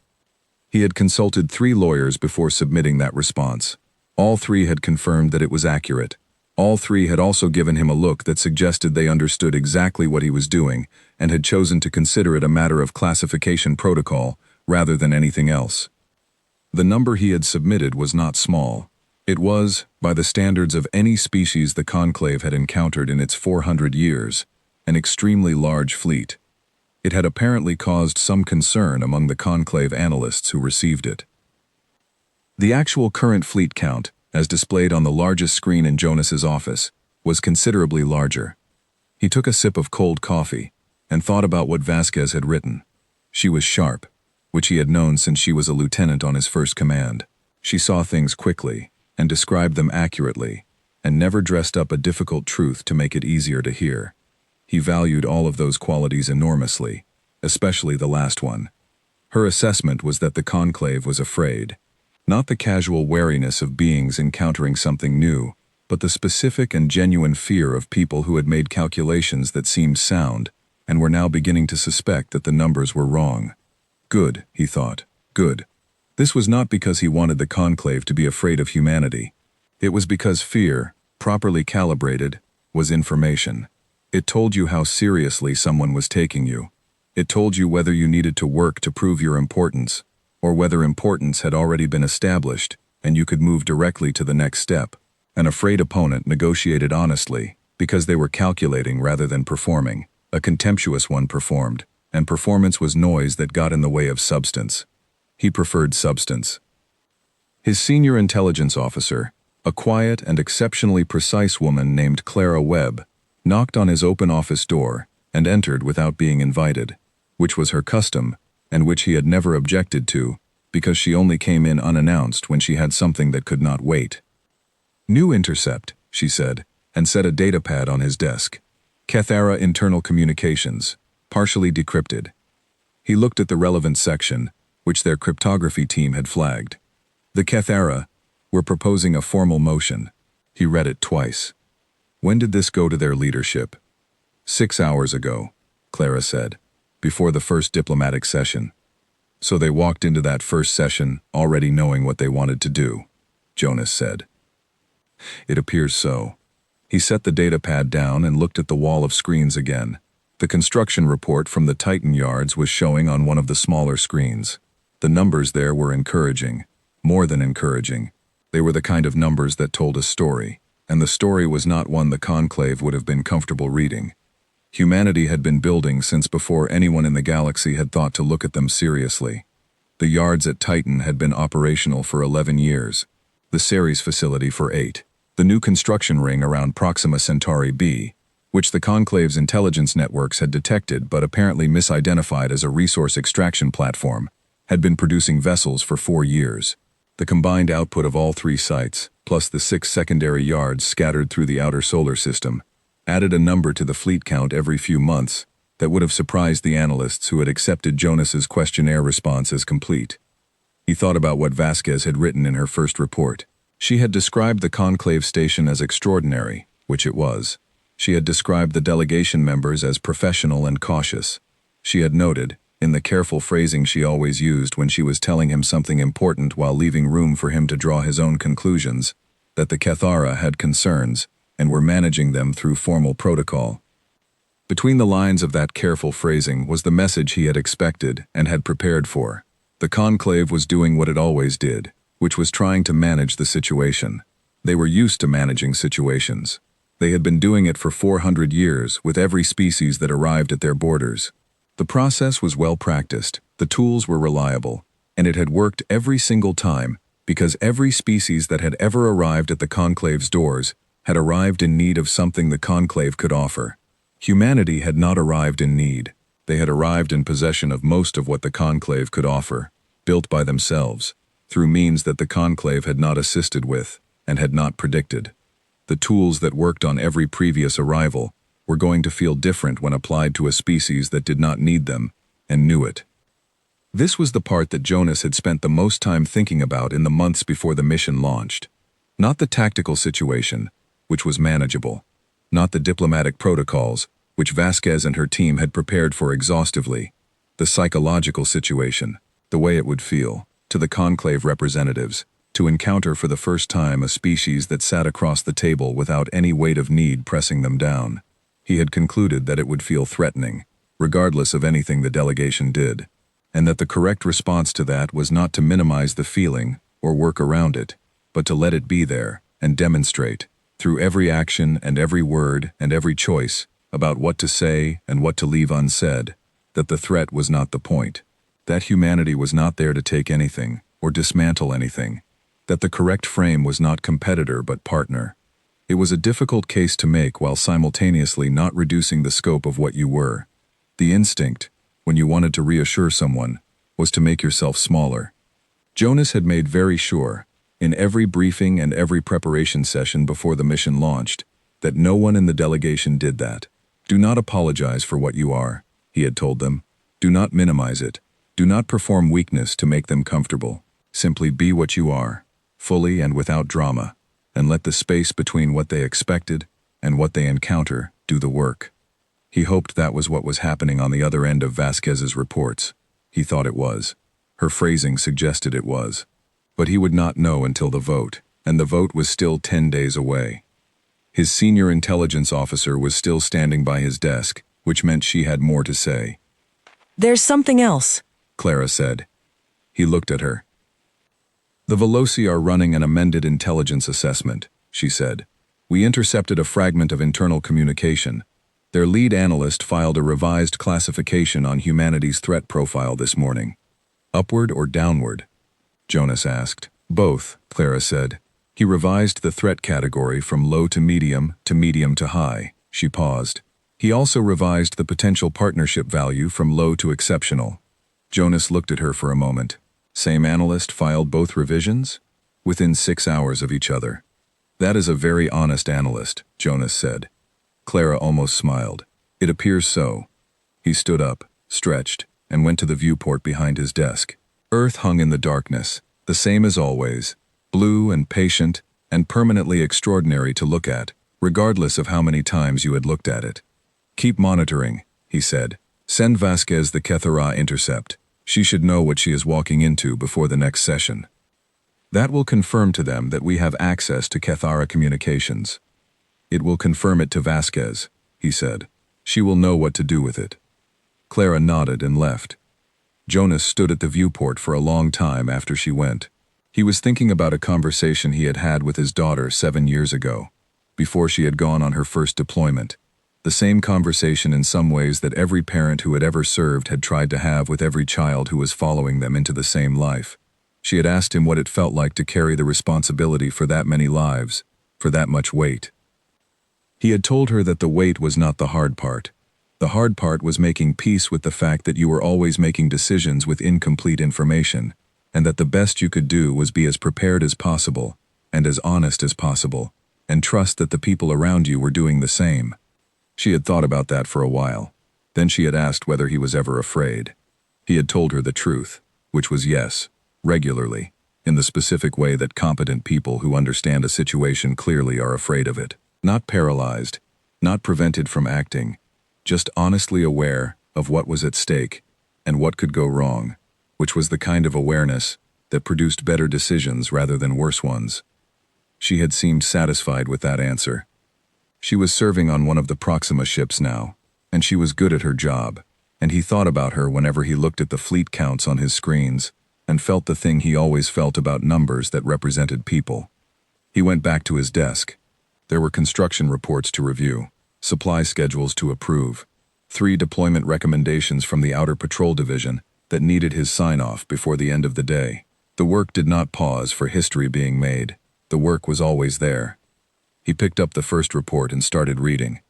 He had consulted 3 lawyers before submitting that response. All 3 had confirmed that it was accurate. All 3 had also given him a look that suggested they understood exactly what he was doing and had chosen to consider it a matter of classification protocol rather than anything else. The number he had submitted was not small. It was, by the standards of any species the Conclave had encountered in its 400 years, an extremely large fleet. It had apparently caused some concern among the Conclave analysts who received it. The actual current fleet count, as displayed on the largest screen in Jonas's office, was considerably larger. He took a sip of cold coffee and thought about what Vasquez had written. She was sharp, which he had known since she was a lieutenant on his first command. She saw things quickly and described them accurately, and never dressed up a difficult truth to make it easier to hear. He valued all of those qualities enormously, especially the last one. Her assessment was that the Conclave was afraid. Not the casual wariness of beings encountering something new, but the specific and genuine fear of people who had made calculations that seemed sound, and were now beginning to suspect that the numbers were wrong. Good, he thought. Good. This was not because he wanted the conclave to be afraid of humanity. It was because fear, properly calibrated, was information. It told you how seriously someone was taking you. It told you whether you needed to work to prove your importance, or whether importance had already been established and you could move directly to the next step. An afraid opponent negotiated honestly because they were calculating rather than performing. A contemptuous one performed, and performance was noise that got in the way of substance. He preferred substance. His senior intelligence officer, a quiet and exceptionally precise woman named Clara Webb, knocked on his open office door and entered without being invited, which was her custom and which he had never objected to, because she only came in unannounced when she had something that could not wait. "New intercept," she said, and set a datapad on his desk. Cathara Internal Communications, partially decrypted. He looked at the relevant section, which their cryptography team had flagged. The Cathara were proposing a formal motion. He read it twice. When did this go to their leadership? 6 hours ago, Clara said, before the first diplomatic session. So they walked into that first session already knowing what they wanted to do, Jonas said. It appears so. He set the datapad down and looked at the wall of screens again. The construction report from the Titan yards was showing on one of the smaller screens. The numbers there were encouraging, more than encouraging. They were the kind of numbers that told a story, and the story was not one the conclave would have been comfortable reading. Humanity had been building since before anyone in the galaxy had thought to look at them seriously. The yards at Titan had been operational for 11 years, the Ceres facility for 8. The new construction ring around Proxima Centauri b, which the conclave's intelligence networks had detected but apparently misidentified as a resource extraction platform, had been producing vessels for 4 years. The combined output of all 3 sites, plus the 6 secondary yards scattered through the outer solar system, added a number to the fleet count every few months that would have surprised the analysts who had accepted Jonas's questionnaire response as complete. He thought about what Vasquez had written in her first report. She had described the conclave station as extraordinary, which it was. She had described the delegation members as professional and cautious. She had noted, in the careful phrasing she always used when she was telling him something important while leaving room for him to draw his own conclusions, that the Cathara had concerns and were managing them through formal protocol. Between the lines of that careful phrasing was the message he had expected and had prepared for. The conclave was doing what it always did, which was trying to manage the situation. They were used to managing situations. They had been doing it for 400 years with every species that arrived at their borders. The process was well practiced, the tools were reliable, and it had worked every single time because every species that had ever arrived at the conclave's doors had arrived in need of something the conclave could offer. Humanity had not arrived in need. They had arrived in possession of most of what the conclave could offer, built by themselves, through means that the conclave had not assisted with and had not predicted. The tools that worked on every previous arrival were going to feel different when applied to a species that did not need them and knew it. This was the part that Jonas had spent the most time thinking about in the months before the mission launched. Not the tactical situation, which was manageable. Not the diplomatic protocols, which Vasquez and her team had prepared for exhaustively. The psychological situation, the way it would feel, to the conclave representatives, to encounter for the first time a species that sat across the table without any weight of need pressing them down. He had concluded that it would feel threatening, regardless of anything the delegation did, and that the correct response to that was not to minimize the feeling or work around it, but to let it be there and demonstrate, through every action and every word and every choice, about what to say and what to leave unsaid, that the threat was not the point, that humanity was not there to take anything or dismantle anything, that the correct frame was not competitor but partner. It was a difficult case to make while simultaneously not reducing the scope of what you were. The instinct, when you wanted to reassure someone, was to make yourself smaller. Jonas had made very sure, in every briefing and every preparation session before the mission launched, that no one in the delegation did that. Do not apologize for what you are, he had told them. Do not minimize it. Do not perform weakness to make them comfortable. Simply be what you are, fully and without drama, and let the space between what they expected and what they encounter do the work. He hoped that was what was happening on the other end of Vasquez's reports. He thought it was. Her phrasing suggested it was. But he would not know until the vote, and the vote was still 10 days away. His senior intelligence officer was still standing by his desk, which meant she had more to say. There's something else, Clara said. He looked at her. The Veloci are running an amended intelligence assessment, she said. We intercepted a fragment of internal communication. Their lead analyst filed a revised classification on humanity's threat profile this morning. Upward or downward? Jonas asked. Both, Clara said. He revised the threat category from low to medium to high. She paused. He also revised the potential partnership value from low to exceptional. Jonas looked at her for a moment. Same analyst filed both revisions? Within 6 hours of each other. That is a very honest analyst, Jonas said. Clara almost smiled. It appears so. He stood up, stretched, and went to the viewport behind his desk. Earth hung in the darkness, the same as always, blue and patient and permanently extraordinary to look at, regardless of how many times you had looked at it. Keep monitoring, he said. Send Vasquez the Kethara intercept. She should know what she is walking into before the next session. That will confirm to them that we have access to Kethara communications. It will confirm it to Vasquez, he said. She will know what to do with it. Clara nodded and left. Jonas stood at the viewport for a long time after she went. He was thinking about a conversation he had had with his daughter 7 years ago, before she had gone on her first deployment. The same conversation in some ways that every parent who had ever served had tried to have with every child who was following them into the same life. She had asked him what it felt like to carry the responsibility for that many lives, for that much weight. He had told her that the weight was not the hard part. The hard part was making peace with the fact that you were always making decisions with incomplete information, and that the best you could do was be as prepared as possible, and as honest as possible, and trust that the people around you were doing the same. She had thought about that for a while. Then she had asked whether he was ever afraid. He had told her the truth, which was yes, regularly, in the specific way that competent people who understand a situation clearly are afraid of it. Not paralyzed, not prevented from acting, just honestly aware of what was at stake and what could go wrong, which was the kind of awareness that produced better decisions rather than worse ones. She had seemed satisfied with that answer. She was serving on one of the Proxima ships now, and she was good at her job, and he thought about her whenever he looked at the fleet counts on his screens and felt the thing he always felt about numbers that represented people. He went back to his desk. There were construction reports to review, supply schedules to approve, 3 deployment recommendations from the Outer Patrol Division that needed his sign-off before the end of the day. The work did not pause for history being made. The work was always there. He picked up the first report and started reading.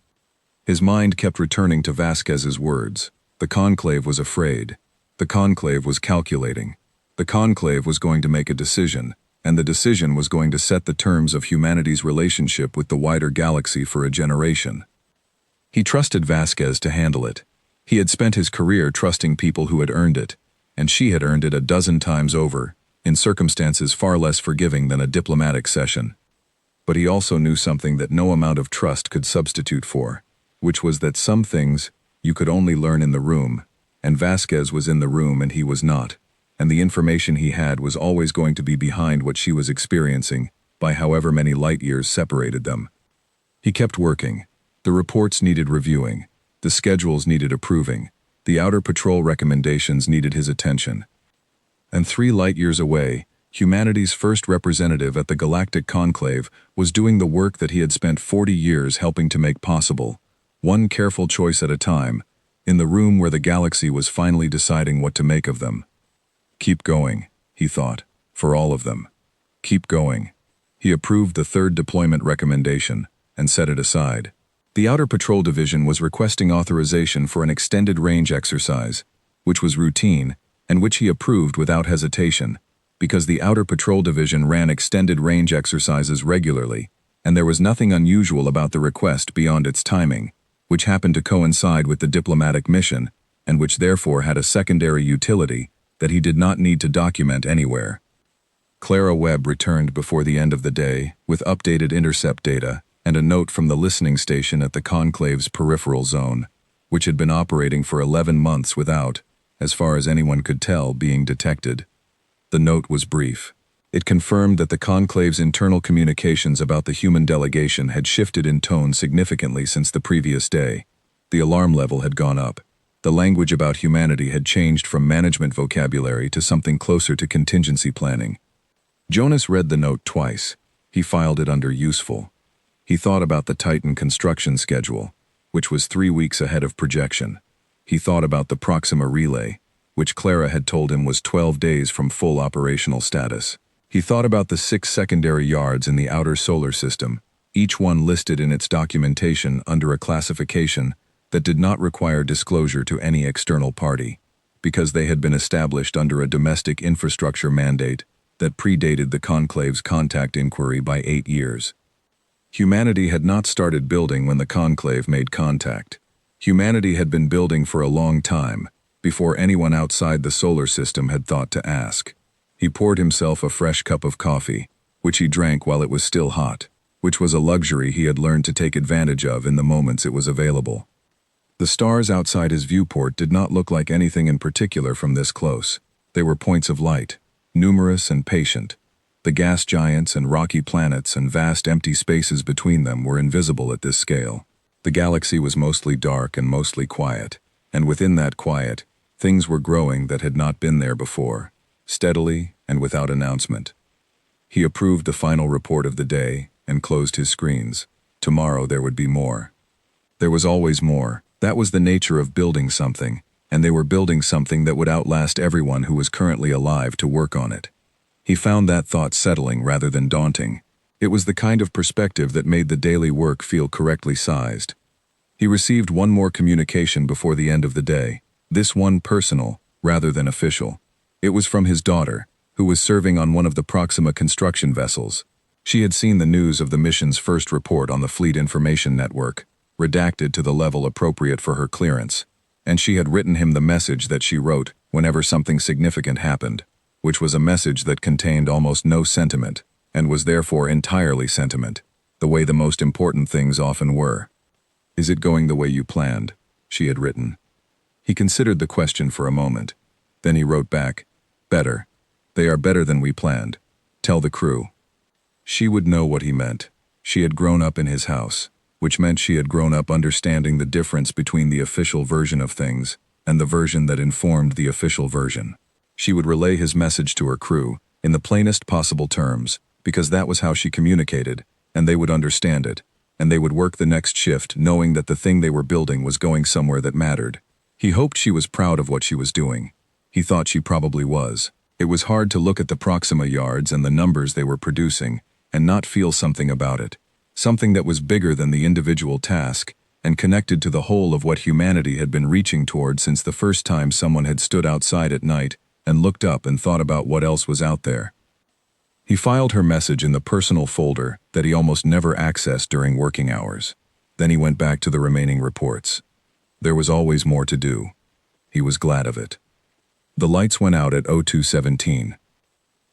His mind kept returning to Vasquez's words. The Conclave was afraid. The Conclave was calculating. The Conclave was going to make a decision, and the decision was going to set the terms of humanity's relationship with the wider galaxy for a generation. He trusted Vasquez to handle it. He had spent his career trusting people who had earned it, and she had earned it a dozen times over, in circumstances far less forgiving than a diplomatic session. But he also knew something that no amount of trust could substitute for, which was that some things you could only learn in the room, and Vasquez was in the room and he was not, and the information he had was always going to be behind what she was experiencing, by however many light years separated them. He kept working. The reports needed reviewing. The schedules needed approving. The Outer Patrol recommendations needed his attention. And 3 light years away, humanity's first representative at the Galactic Conclave was doing the work that he had spent 40 years helping to make possible, one careful choice at a time, in the room where the galaxy was finally deciding what to make of them. Keep going, he thought, for all of them. Keep going. He approved the 3rd deployment recommendation and set it aside. The Outer Patrol Division was requesting authorization for an extended range exercise, which was routine and which he approved without hesitation, because the Outer Patrol Division ran extended range exercises regularly, and there was nothing unusual about the request beyond its timing, which happened to coincide with the diplomatic mission, and which therefore had a secondary utility that he did not need to document anywhere. Clara Webb returned before the end of the day with updated intercept data and a note from the listening station at the Conclave's peripheral zone. which had been operating for 11 months without, as far as anyone could tell, being detected. The note was brief. It confirmed that the conclave's internal communications about the human delegation had shifted in tone significantly since the previous day. The alarm level had gone up. The language about humanity had changed from management vocabulary to something closer to contingency planning. Jonas read the note twice. He filed it under useful. He thought about the Titan construction schedule, which was 3 weeks ahead of projection. He thought about the Proxima relay, which Clara had told him was 12 days from full operational status. He thought about the 6 secondary yards in the outer solar system, each one listed in its documentation under a classification that did not require disclosure to any external party, because they had been established under a domestic infrastructure mandate that predated the conclave's contact inquiry by 8 years. Humanity had not started building when the conclave made contact. Humanity had been building for a long time, before anyone outside the solar system had thought to ask. He poured himself a fresh cup of coffee, which he drank while it was still hot, which was a luxury he had learned to take advantage of in the moments it was available. The stars outside his viewport did not look like anything in particular from this close. They were points of light, numerous and patient. The gas giants and rocky planets and vast empty spaces between them were invisible at this scale. The galaxy was mostly dark and mostly quiet, and within that quiet, things were growing that had not been there before, steadily and without announcement. He approved the final report of the day and closed his screens. Tomorrow there would be more. There was always more. That was the nature of building something, and they were building something that would outlast everyone who was currently alive to work on it. He found that thought settling rather than daunting. It was the kind of perspective that made the daily work feel correctly sized. He received one more communication before the end of the day, this one personal rather than official. It was from his daughter, who was serving on one of the Proxima construction vessels. She had seen the news of the mission's first report on the Fleet Information Network, redacted to the level appropriate for her clearance, and she had written him the message that she wrote whenever something significant happened, which was a message that contained almost no sentiment, and was therefore entirely sentiment, the way the most important things often were. "Is it going the way you planned?" she had written. He considered the question for a moment. Then he wrote back, "Better. They are better than we planned. Tell the crew." She would know what he meant. She had grown up in his house, which meant she had grown up understanding the difference between the official version of things and the version that informed the official version. She would relay his message to her crew in the plainest possible terms, because that was how she communicated, and they would understand it, and they would work the next shift knowing that the thing they were building was going somewhere that mattered. He hoped she was proud of what she was doing. He thought she probably was. It was hard to look at the Proxima yards and the numbers they were producing and not feel something about it, something that was bigger than the individual task and connected to the whole of what humanity had been reaching toward since the first time someone had stood outside at night and looked up and thought about what else was out there. He filed her message in the personal folder that he almost never accessed during working hours. Then he went back to the remaining reports. There was always more to do. He was glad of it. The lights went out at 02:17.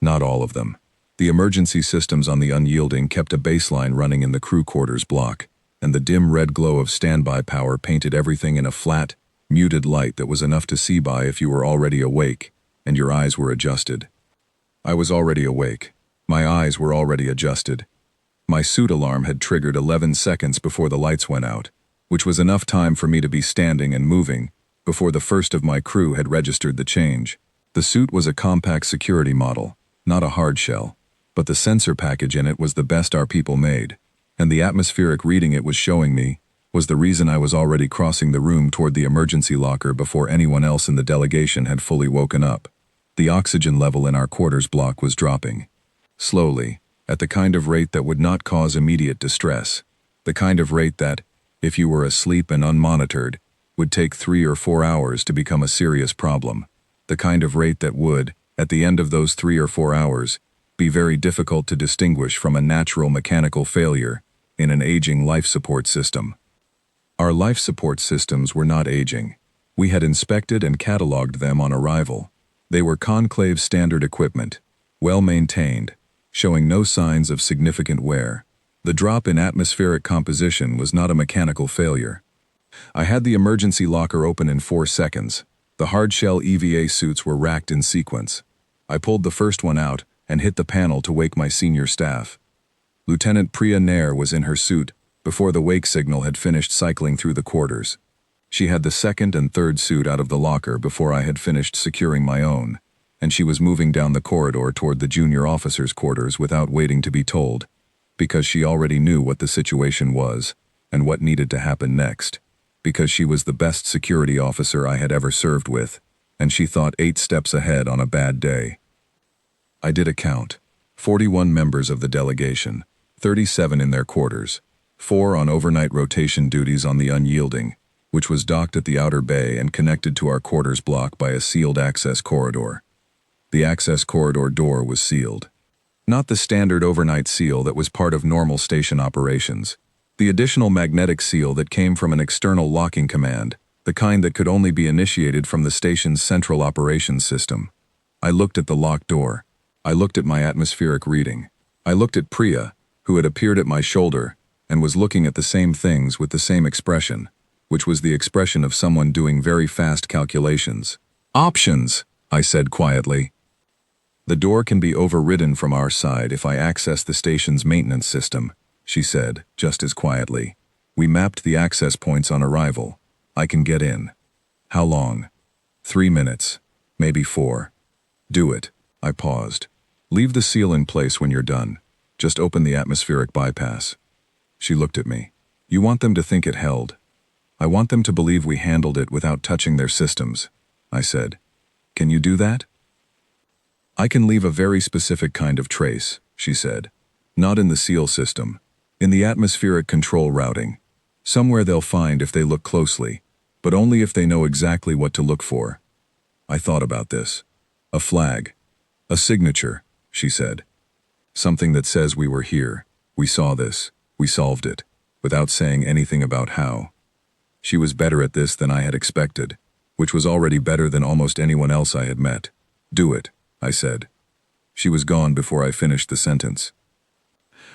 Not all of them. The emergency systems on the unyielding kept a baseline running in the crew quarters block, and the dim red glow of standby power painted everything in a flat, muted light that was enough to see by if you were already awake and your eyes were adjusted. I was already awake. My eyes were already adjusted. My suit alarm had triggered 11 seconds before the lights went out, which was enough time for me to be standing and moving before the first of my crew had registered the change. The suit was a compact security model, not a hard shell, but the sensor package in it was the best our people made, and the atmospheric reading it was showing me was the reason I was already crossing the room toward the emergency locker before anyone else in the delegation had fully woken up. The oxygen level in our quarters block was dropping. Slowly, at the kind of rate that would not cause immediate distress, the kind of rate that, if you were asleep and unmonitored, would take 3 or 4 hours to become a serious problem, the kind of rate that would, at the end of those 3 or 4 hours, be very difficult to distinguish from a natural mechanical failure in an aging life support system. Our life support systems were not aging. We had inspected and cataloged them on arrival. They were conclave standard equipment, well maintained, showing no signs of significant wear. The drop in atmospheric composition was not a mechanical failure. I had the emergency locker open in 4 seconds. The hardshell EVA suits were racked in sequence. I pulled the first one out and hit the panel to wake my senior staff. Lieutenant Priya Nair was in her suit before the wake signal had finished cycling through the quarters. She had the second and third suit out of the locker before I had finished securing my own, and she was moving down the corridor toward the junior officers' quarters without waiting to be told, because she already knew what the situation was and what needed to happen next, because she was the best security officer I had ever served with, and she thought 8 steps ahead on a bad day. I did a count. 41 members of the delegation, 37 in their quarters, 4 on overnight rotation duties on the Unyielding, which was docked at the outer bay and connected to our quarters block by a sealed access corridor. The access corridor door was sealed. Not the standard overnight seal that was part of normal station operations. The additional magnetic seal that came from an external locking command, the kind that could only be initiated from the station's central operations system. I looked at the locked door. I looked at my atmospheric reading. I looked at Priya, who had appeared at my shoulder and was looking at the same things with the same expression, which was the expression of someone doing very fast calculations. "Options," I said quietly. "The door can be overridden from our side if I access the station's maintenance system," she said, just as quietly. "We mapped the access points on arrival. I can get in." "How long?" 3 minutes. Maybe 4. "Do it." I paused. "Leave the seal in place when you're done. Just open the atmospheric bypass." She looked at me. "You want them to think it held?" "I want them to believe we handled it without touching their systems," I said. "Can you do that?" "I can leave a very specific kind of trace," she said. "Not in the seal system. In the atmospheric control routing. Somewhere they'll find if they look closely, but only if they know exactly what to look for." I thought about this. "A flag. A signature," she said. "Something that says we were here, we saw this, we solved it, without saying anything about how." She was better at this than I had expected, which was already better than almost anyone else I had met. "Do it," I said. She was gone before I finished the sentence.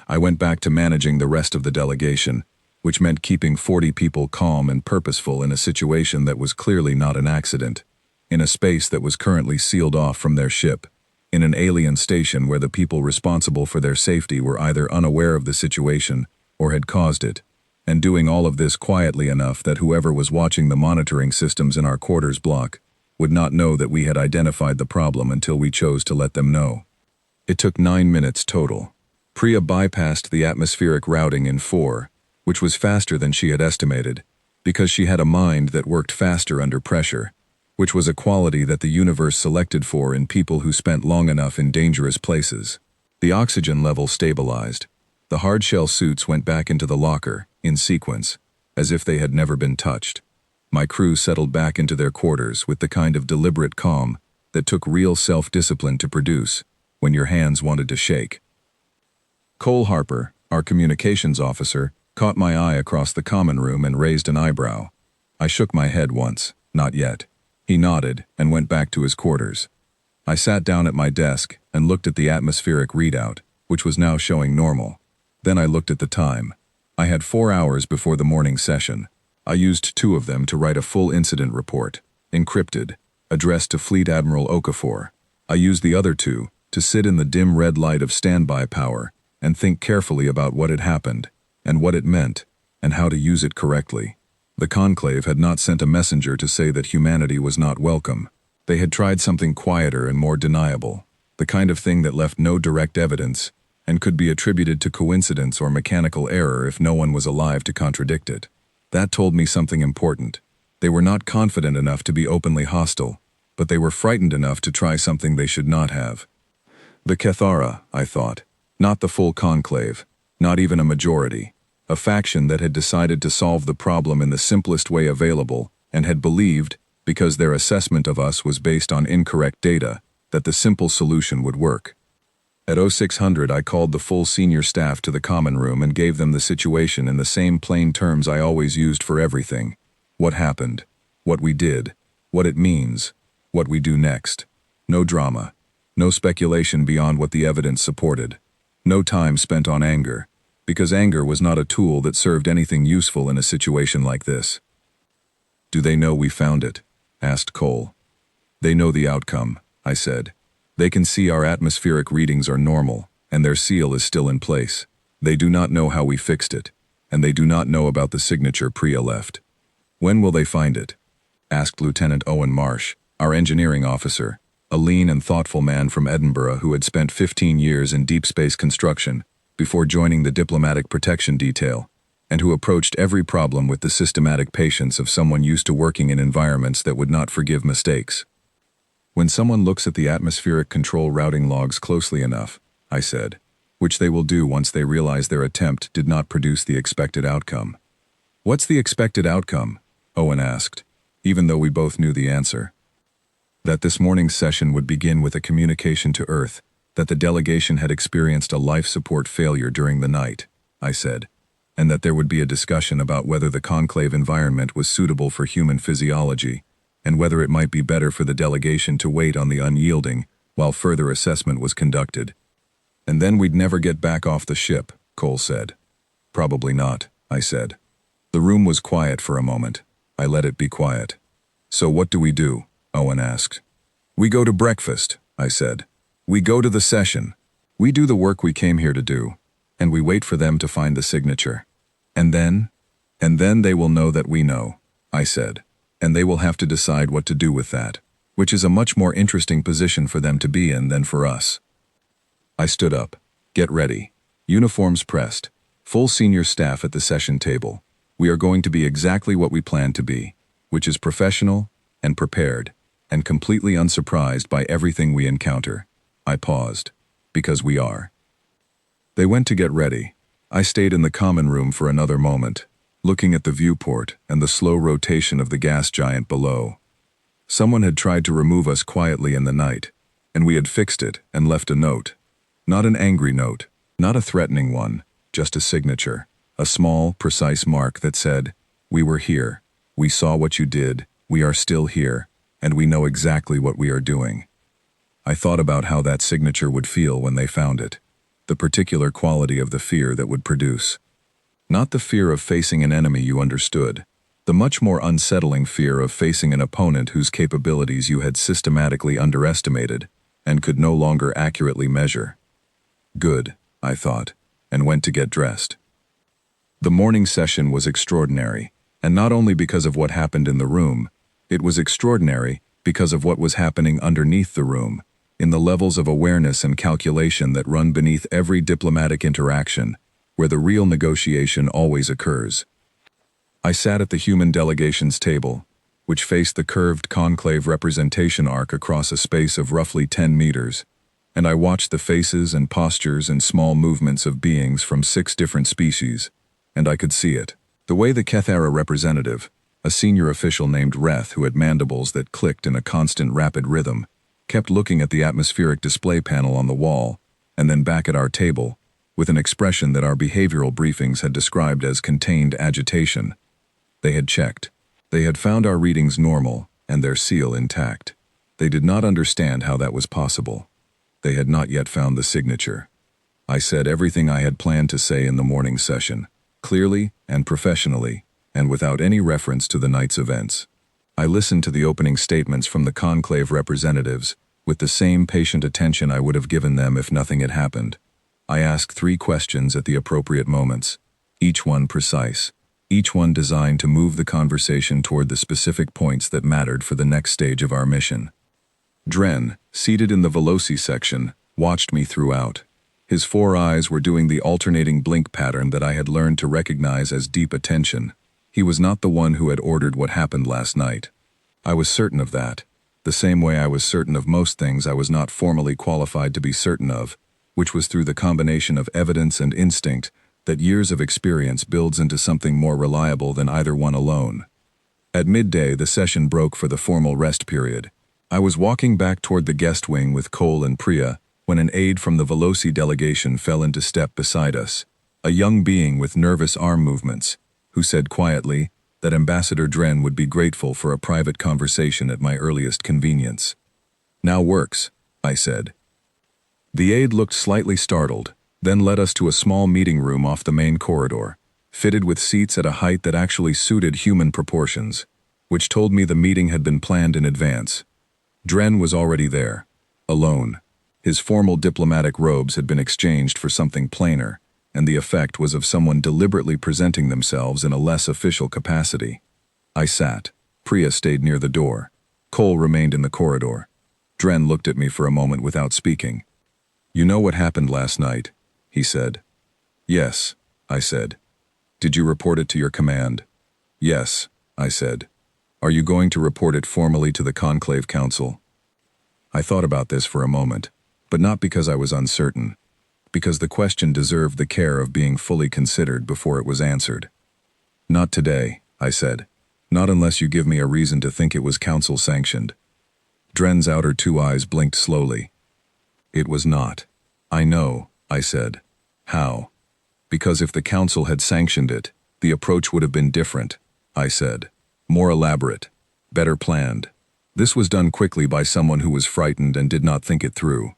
I went back to managing the rest of the delegation, which meant keeping 40 people calm and purposeful in a situation that was clearly not an accident, in a space that was currently sealed off from their ship, in an alien station where the people responsible for their safety were either unaware of the situation or had caused it, and doing all of this quietly enough that whoever was watching the monitoring systems in our quarters block would not know that we had identified the problem until we chose to let them know. It took 9 minutes total. Priya bypassed the atmospheric routing in 4, which was faster than she had estimated, because she had a mind that worked faster under pressure, which was a quality that the universe selected for in people who spent long enough in dangerous places. The oxygen level stabilized. The hardshell suits went back into the locker, in sequence, as if they had never been touched. My crew settled back into their quarters with the kind of deliberate calm that took real self-discipline to produce when your hands wanted to shake. Cole Harper, our communications officer, caught my eye across the common room and raised an eyebrow. I shook my head once, not yet. He nodded and went back to his quarters. I sat down at my desk and looked at the atmospheric readout, which was now showing normal. Then I looked at the time. I had 4 hours before the morning session. I used 2 of them to write a full incident report, encrypted, addressed to Fleet Admiral Okafor. I used the other 2 to sit in the dim red light of standby power and think carefully about what had happened, and what it meant, and how to use it correctly. The Conclave had not sent a messenger to say that humanity was not welcome. They had tried something quieter and more deniable, the kind of thing that left no direct evidence and could be attributed to coincidence or mechanical error if no one was alive to contradict it. That told me something important. They were not confident enough to be openly hostile, but they were frightened enough to try something they should not have. The Cathara, I thought, not the full Conclave, not even a majority. A faction that had decided to solve the problem in the simplest way available and had believed, because their assessment of us was based on incorrect data, that the simple solution would work. At 0600 I called the full senior staff to the common room and gave them the situation in the same plain terms I always used for everything. What happened, what we did, what it means, what we do next. No drama, no speculation beyond what the evidence supported. No time spent on anger, because anger was not a tool that served anything useful in a situation like this. Do they know we found it? Asked Cole. They know the outcome, I said. They can see our atmospheric readings are normal, and their seal is still in place. They do not know how we fixed it, and they do not know about the signature Priya left. When will they find it? Asked Lieutenant Owen Marsh, our engineering officer, a lean and thoughtful man from Edinburgh who had spent 15 years in deep space construction before joining the diplomatic protection detail, and who approached every problem with the systematic patience of someone used to working in environments that would not forgive mistakes. When someone looks at the atmospheric control routing logs closely enough, I said, which they will do once they realize their attempt did not produce the expected outcome. What's the expected outcome? Owen asked, even though we both knew the answer. That this morning's session would begin with a communication to Earth that the delegation had experienced a life support failure during the night, I said, and that there would be a discussion about whether the conclave environment was suitable for human physiology, and whether it might be better for the delegation to wait on the unyielding while further assessment was conducted. And then we'd never get back off the ship, Cole said. Probably not, I said. The room was quiet for a moment. I let it be quiet. So what do we do? Owen asked. We go to breakfast, I said. We go to the session. We do the work we came here to do, and we wait for them to find the signature. And then they will know that we know, I said. And they will have to decide what to do with that, which is a much more interesting position for them to be in than for us. I stood up. Get ready. Uniforms pressed. Full senior staff at the session table. We are going to be exactly what we plan to be, which is professional and prepared, and completely unsurprised by everything we encounter. I paused. Because we are. They went to get ready. I stayed in the common room for another moment, looking at the viewport and the slow rotation of the gas giant below. Someone had tried to remove us quietly in the night, and we had fixed it and left a note. Not an angry note, not a threatening one, just a signature, a small, precise mark that said, "We were here, we saw what you did, we are still here, and we know exactly what we are doing." I thought about how that signature would feel when they found it, the particular quality of the fear that would produce. Not the fear of facing an enemy you understood, the much more unsettling fear of facing an opponent whose capabilities you had systematically underestimated and could no longer accurately measure. Good, I thought, and went to get dressed. The morning session was extraordinary, and not only because of what happened in the room, it was extraordinary because of what was happening underneath the room, in the levels of awareness and calculation that run beneath every diplomatic interaction, where the real negotiation always occurs. I sat at the human delegation's table, which faced the curved conclave representation arc across a space of roughly 10 meters, and I watched the faces and postures and small movements of beings from 6 different species, and I could see it. The way the Kethera representative, a senior official named Reth who had mandibles that clicked in a constant rapid rhythm, kept looking at the atmospheric display panel on the wall, and then back at our table, with an expression that our behavioral briefings had described as contained agitation. They had checked. They had found our readings normal and their seal intact. They did not understand how that was possible. They had not yet found the signature. I said everything I had planned to say in the morning session, clearly and professionally, and without any reference to the night's events. I listened to the opening statements from the conclave representatives with the same patient attention I would have given them if nothing had happened. I asked 3 questions at the appropriate moments, each one precise, each one designed to move the conversation toward the specific points that mattered for the next stage of our mission. Dren, seated in the Veloci section, watched me throughout. His 4 eyes were doing the alternating blink pattern that I had learned to recognize as deep attention. He was not the one who had ordered what happened last night. I was certain of that, the same way I was certain of most things I was not formally qualified to be certain of, which was through the combination of evidence and instinct that years of experience builds into something more reliable than either one alone. At midday, the session broke for the formal rest period. I was walking back toward the guest wing with Cole and Priya when an aide from the Veloci delegation fell into step beside us, a young being with nervous arm movements, who said quietly that Ambassador Dren would be grateful for a private conversation at my earliest convenience. "Now works," I said. The aide looked slightly startled, then led us to a small meeting room off the main corridor, fitted with seats at a height that actually suited human proportions. which told me the meeting had been planned in advance. Dren was already there, alone. His formal diplomatic robes had been exchanged for something plainer, and the effect was of someone deliberately presenting themselves in a less official capacity. I sat. Priya stayed near the door. Cole remained in the corridor. Dren looked at me for a moment without speaking. "You know what happened last night?" he said. "Yes," I said. "Did you report it to your command?" "Yes," I said. "Are you going to report it formally to the Conclave Council?" I thought about this for a moment, but not because I was uncertain, because the question deserved the care of being fully considered before it was answered. "Not today," I said. "Not unless you give me a reason to think it was council-sanctioned." Dren's outer two eyes blinked slowly. "It was not." "I know," I said. "How?" "Because if the council had sanctioned it, the approach would have been different," I said. "More elaborate, better planned. This was done quickly by someone who was frightened and did not think it through."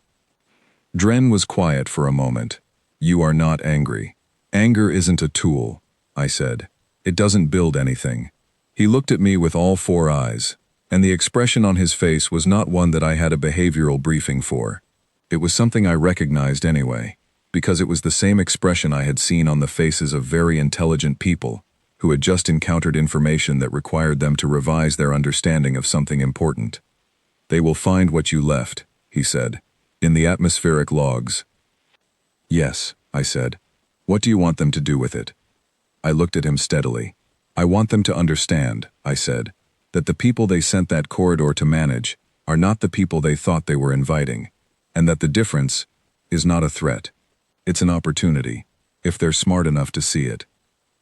Dren was quiet for a moment. "You are not angry. Anger isn't a tool," I said. "It doesn't build anything." He looked at me with all four eyes, and the expression on his face was not one that I had a behavioral briefing for. It was something I recognized anyway, because it was the same expression I had seen on the faces of very intelligent people who had just encountered information that required them to revise their understanding of something important. "They will find what you left," he said, "in the atmospheric logs." "Yes," I said. "What do you want them to do with it?" I looked at him steadily. "I want them to understand," I said, "that the people they sent that corridor to manage are not the people they thought they were inviting, and that the difference is not a threat. It's an opportunity, if they're smart enough to see it."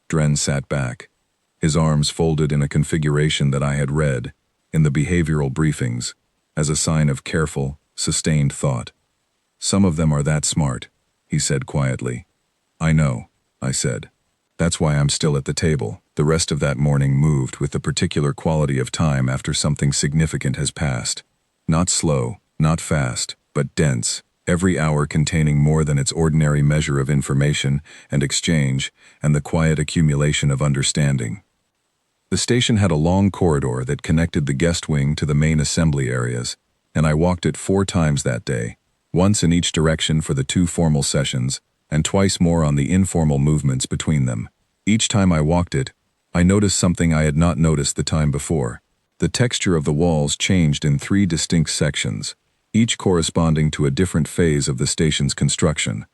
Dren sat back, his arms folded in a configuration that I had read, in the behavioral briefings, as a sign of careful, sustained thought. "Some of them are that smart," he said quietly. "I know," I said. "That's why I'm still at the table." The rest of that morning moved with the particular quality of time after something significant has passed. Not slow, not fast, but dense, every hour containing more than its ordinary measure of information and exchange and the quiet accumulation of understanding. The station had a long corridor that connected the guest wing to the main assembly areas, and I walked it 4 times that day, once in each direction for the 2 formal sessions, and twice more on the informal movements between them. Each time I walked it, I noticed something I had not noticed the time before. The texture of the walls changed in 3 distinct sections, each corresponding to a different phase of the station's construction.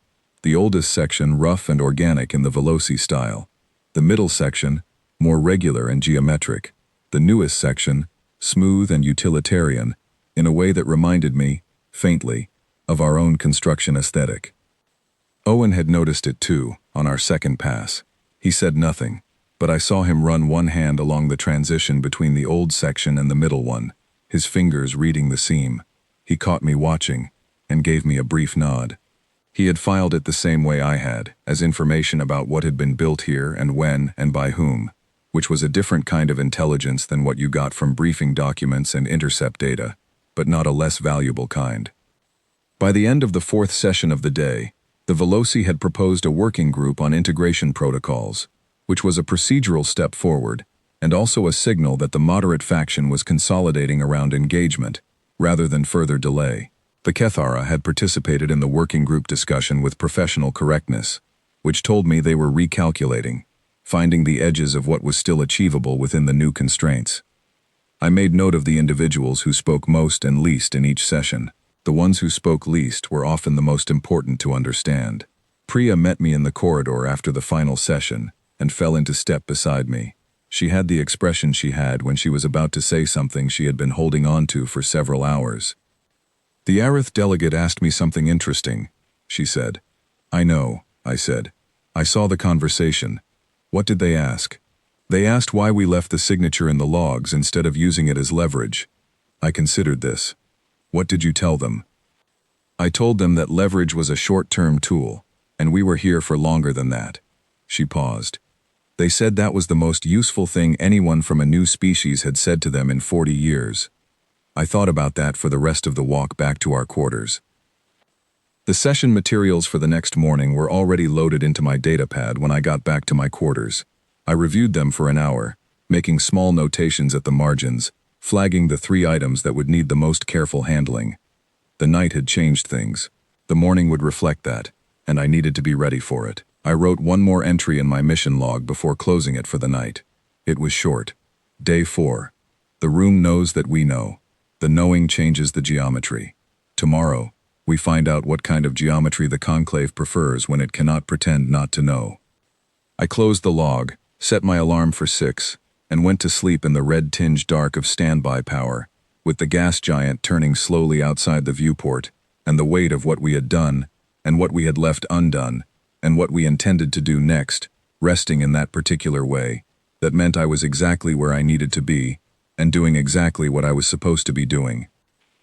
The oldest section rough and organic in the Veloci style. The middle section, more regular and geometric. The newest section, smooth and utilitarian, in a way that reminded me, faintly, of our own construction aesthetic. Owen had noticed it too, on our second pass. He said nothing, but I saw him run one hand along the transition between the old section and the middle one, his fingers reading the seam. He caught me watching, and gave me a brief nod. He had filed it the same way I had, as information about what had been built here and when and by whom, which was a different kind of intelligence than what you got from briefing documents and intercept data, but not a less valuable kind. By the end of the 4th session of the day, the Veloci had proposed a working group on integration protocols, which was a procedural step forward, and also a signal that the moderate faction was consolidating around engagement, rather than further delay. The Kethara had participated in the working group discussion with professional correctness, which told me they were recalculating, finding the edges of what was still achievable within the new constraints. I made note of the individuals who spoke most and least in each session. The ones who spoke least were often the most important to understand. Priya met me in the corridor after the final session and fell into step beside me. She had the expression she had when she was about to say something she had been holding on to for several hours. "The Arith delegate asked me something interesting," she said. "I know," I said. "I saw the conversation. What did they ask?" "They asked why we left the signature in the logs instead of using it as leverage." I considered this. "What did you tell them?" "I told them that leverage was a short-term tool, and we were here for longer than that." She paused. "They said that was the most useful thing anyone from a new species had said to them in 40 years. I thought about that for the rest of the walk back to our quarters. The session materials for the next morning were already loaded into my datapad when I got back to my quarters. I reviewed them for an hour, making small notations at the margins, flagging the 3 items that would need the most careful handling. The night had changed things. The morning would reflect that, and I needed to be ready for it. I wrote one more entry in my mission log before closing it for the night. It was short. Day 4. The room knows that we know. The knowing changes the geometry. Tomorrow, we find out what kind of geometry the conclave prefers when it cannot pretend not to know. I closed the log, set my alarm for 6, and went to sleep in the red-tinged dark of standby power, with the gas giant turning slowly outside the viewport, and the weight of what we had done, and what we had left undone, and what we intended to do next, resting in that particular way. That meant I was exactly where I needed to be, and doing exactly what I was supposed to be doing.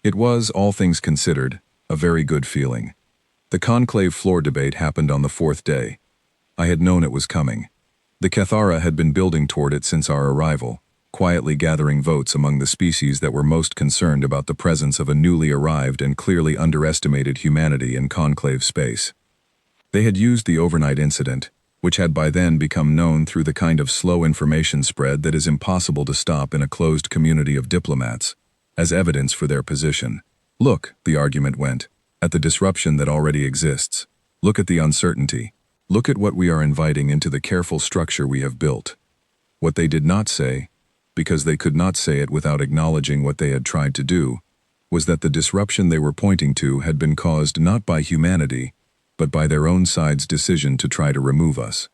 It was, all things considered, a very good feeling. The conclave floor debate happened on the 4th day. I had known it was coming. The Cathara had been building toward it since our arrival, quietly gathering votes among the species that were most concerned about the presence of a newly arrived and clearly underestimated humanity in conclave space. They had used the overnight incident, which had by then become known through the kind of slow information spread that is impossible to stop in a closed community of diplomats, as evidence for their position. Look, the argument went, at the disruption that already exists. Look at the uncertainty. Look at what we are inviting into the careful structure we have built. What they did not say, because they could not say it without acknowledging what they had tried to do, was that the disruption they were pointing to had been caused not by humanity, but by their own side's decision to try to remove us.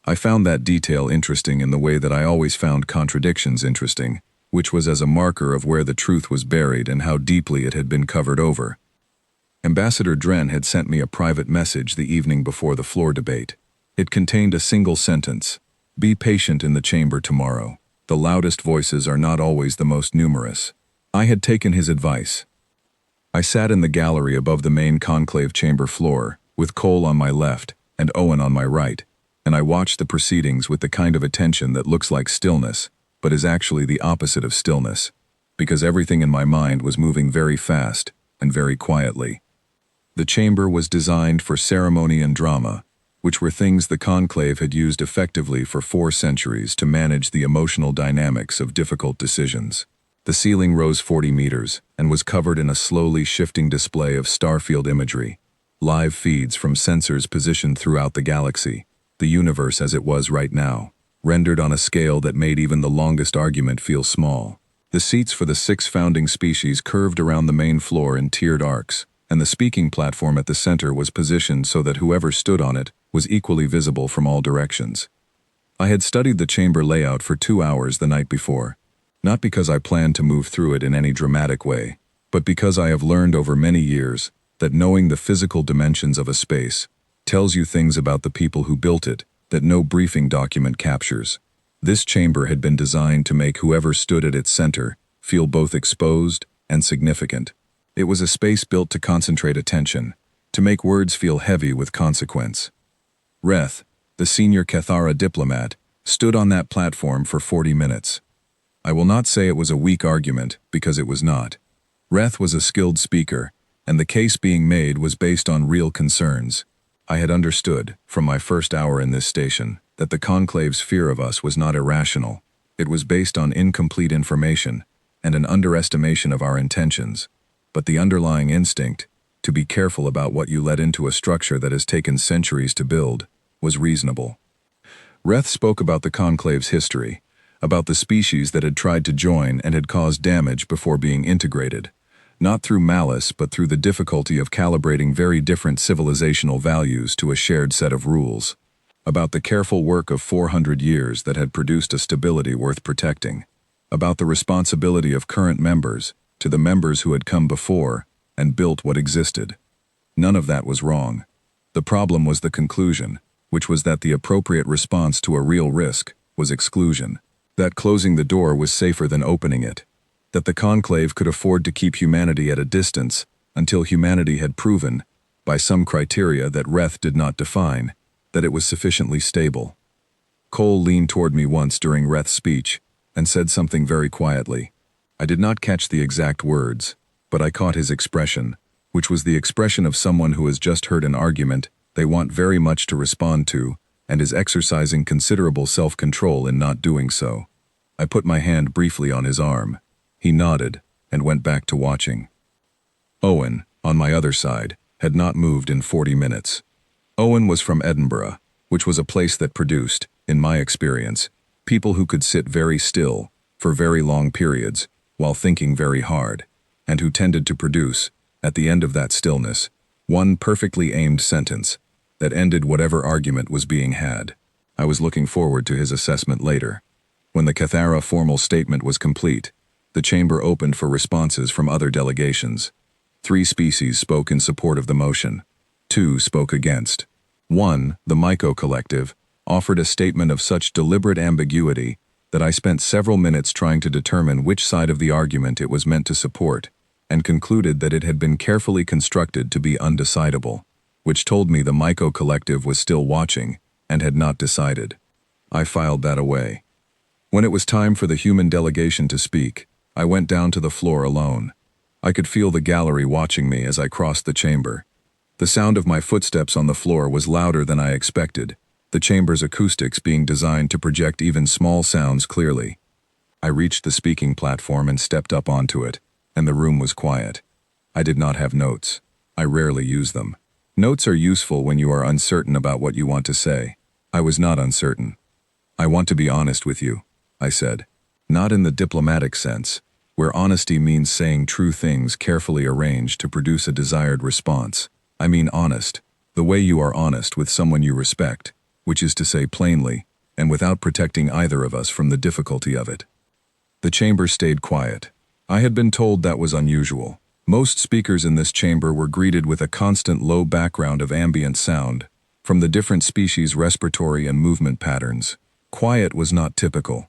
I found that detail interesting in the way that I always found contradictions interesting, which was as a marker of where the truth was buried and how deeply it had been covered over. Ambassador Dren had sent me a private message the evening before the floor debate. It contained a single sentence: "Be patient in the chamber tomorrow. The loudest voices are not always the most numerous." I had taken his advice. I sat in the gallery above the main conclave chamber floor, with Cole on my left and Owen on my right, and I watched the proceedings with the kind of attention that looks like stillness, but is actually the opposite of stillness, because everything in my mind was moving very fast and very quietly. The chamber was designed for ceremony and drama, which were things the conclave had used effectively for 4 centuries to manage the emotional dynamics of difficult decisions. The ceiling rose 40 meters and was covered in a slowly shifting display of starfield imagery, live feeds from sensors positioned throughout the galaxy, the universe as it was right now, rendered on a scale that made even the longest argument feel small. The seats for the 6 founding species curved around the main floor in tiered arcs, and the speaking platform at the center was positioned so that whoever stood on it was equally visible from all directions. I had studied the chamber layout for 2 hours the night before, not because I planned to move through it in any dramatic way, but because I have learned over many years that knowing the physical dimensions of a space tells you things about the people who built it that no briefing document captures. This chamber had been designed to make whoever stood at its center feel both exposed and significant. It was a space built to concentrate attention, to make words feel heavy with consequence. Reth, the senior Cathara diplomat, stood on that platform for 40 minutes. I will not say it was a weak argument, because it was not. Reth was a skilled speaker, and the case being made was based on real concerns. I had understood, from my first hour in this station, that the conclave's fear of us was not irrational. It was based on incomplete information and an underestimation of our intentions. But the underlying instinct, to be careful about what you let into a structure that has taken centuries to build, was reasonable. Reth spoke about the conclave's history, about the species that had tried to join and had caused damage before being integrated, not through malice but through the difficulty of calibrating very different civilizational values to a shared set of rules, about the careful work of 400 years that had produced a stability worth protecting, about the responsibility of current members to the members who had come before and built what existed. None of that was wrong. The problem was the conclusion, which was that the appropriate response to a real risk was exclusion, that closing the door was safer than opening it, that the conclave could afford to keep humanity at a distance until humanity had proven, by some criteria that Reth did not define, that it was sufficiently stable. Cole leaned toward me once during Reth's speech and said something very quietly. I did not catch the exact words, but I caught his expression, which was the expression of someone who has just heard an argument they want very much to respond to and is exercising considerable self-control in not doing so. I put my hand briefly on his arm. He nodded and went back to watching. Owen, on my other side, had not moved in 40 minutes. Owen was from Edinburgh, which was a place that produced, in my experience, people who could sit very still, for very long periods, while thinking very hard, and who tended to produce, at the end of that stillness, one perfectly aimed sentence that ended whatever argument was being had. I was looking forward to his assessment later. When the Cathara formal statement was complete, the chamber opened for responses from other delegations. 3 species spoke in support of the motion. 2 spoke against. 1, the Myco Collective, offered a statement of such deliberate ambiguity that I spent several minutes trying to determine which side of the argument it was meant to support, and concluded that it had been carefully constructed to be undecidable, which told me the Myco Collective was still watching and had not decided. I filed that away. When it was time for the human delegation to speak, I went down to the floor alone. I could feel the gallery watching me as I crossed the chamber. The sound of my footsteps on the floor was louder than I expected, the chamber's acoustics being designed to project even small sounds clearly. I reached the speaking platform and stepped up onto it, and the room was quiet. I did not have notes. I rarely use them. Notes are useful when you are uncertain about what you want to say. I was not uncertain. I want to be honest with you, I said. Not in the diplomatic sense, where honesty means saying true things carefully arranged to produce a desired response. I mean honest, the way you are honest with someone you respect, which is to say plainly, and without protecting either of us from the difficulty of it. The chamber stayed quiet. I had been told that was unusual. Most speakers in this chamber were greeted with a constant low background of ambient sound, from the different species' respiratory and movement patterns. Quiet was not typical.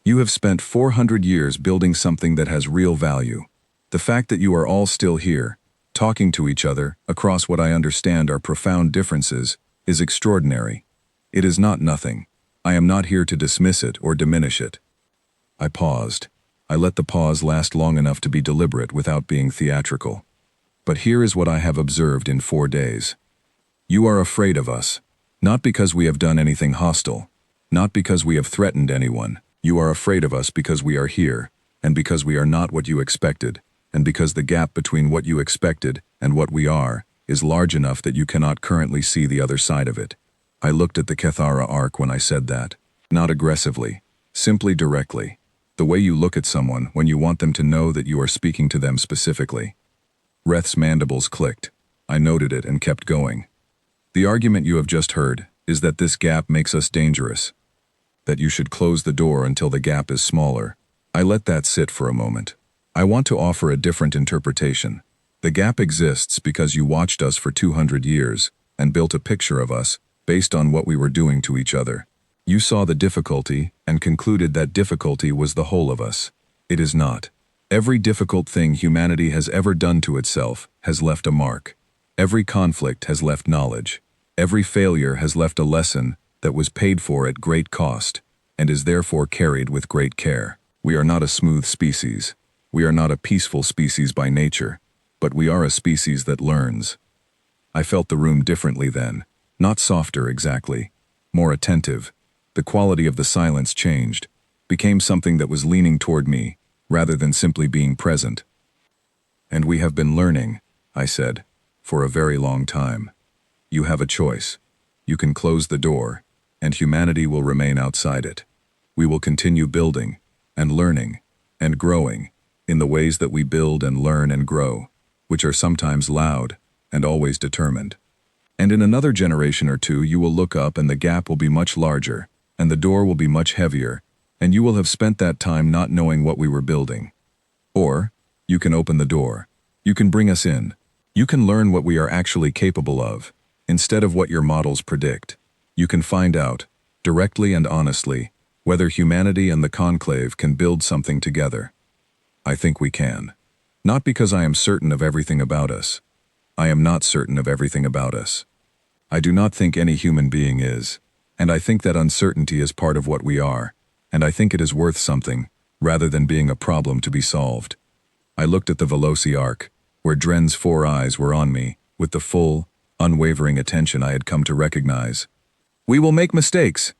You have spent 400 years building something that has real value. The fact that you are all still here, talking to each other, across what I understand are profound differences, is extraordinary. It is not nothing. I am not here to dismiss it or diminish it. I paused. I let the pause last long enough to be deliberate without being theatrical. But here is what I have observed in 4 days. You are afraid of us, not because we have done anything hostile, not because we have threatened anyone. You are afraid of us because we are here, and because we are not what you expected, and because the gap between what you expected and what we are is large enough that you cannot currently see the other side of it. I looked at the Cathara arc when I said that, not aggressively, simply directly, the way you look at someone when you want them to know that you are speaking to them specifically. Reth's mandibles clicked. I noted it and kept going. The argument you have just heard is that this gap makes us dangerous, that you should close the door until the gap is smaller. I let that sit for a moment. I want to offer a different interpretation. The gap exists because you watched us for 200 years and built a picture of us based on what we were doing to each other. You saw the difficulty and concluded that difficulty was the whole of us. It is not. Every difficult thing humanity has ever done to itself has left a mark. Every conflict has left knowledge. Every failure has left a lesson that was paid for at great cost and is therefore carried with great care. We are not a smooth species. We are not a peaceful species by nature, but we are a species that learns. I felt the room differently then, not softer exactly, more attentive. The quality of the silence changed, became something that was leaning toward me, rather than simply being present. And we have been learning, I said, for a very long time. You have a choice. You can close the door, and humanity will remain outside it. We will continue building, and learning, and growing, in the ways that we build and learn and grow, which are sometimes loud, and always determined. And in another generation or two you will look up and the gap will be much larger, and the door will be much heavier, and you will have spent that time not knowing what we were building. Or, you can open the door. You can bring us in. You can learn what we are actually capable of, instead of what your models predict. You can find out, directly and honestly, whether humanity and the conclave can build something together. I think we can. Not because I am certain of everything about us. I am not certain of everything about us. I do not think any human being is, and I think that uncertainty is part of what we are, and I think it is worth something, rather than being a problem to be solved. I looked at the Veloci arc, where Dren's 4 eyes were on me, with the full, unwavering attention I had come to recognize. We will make mistakes.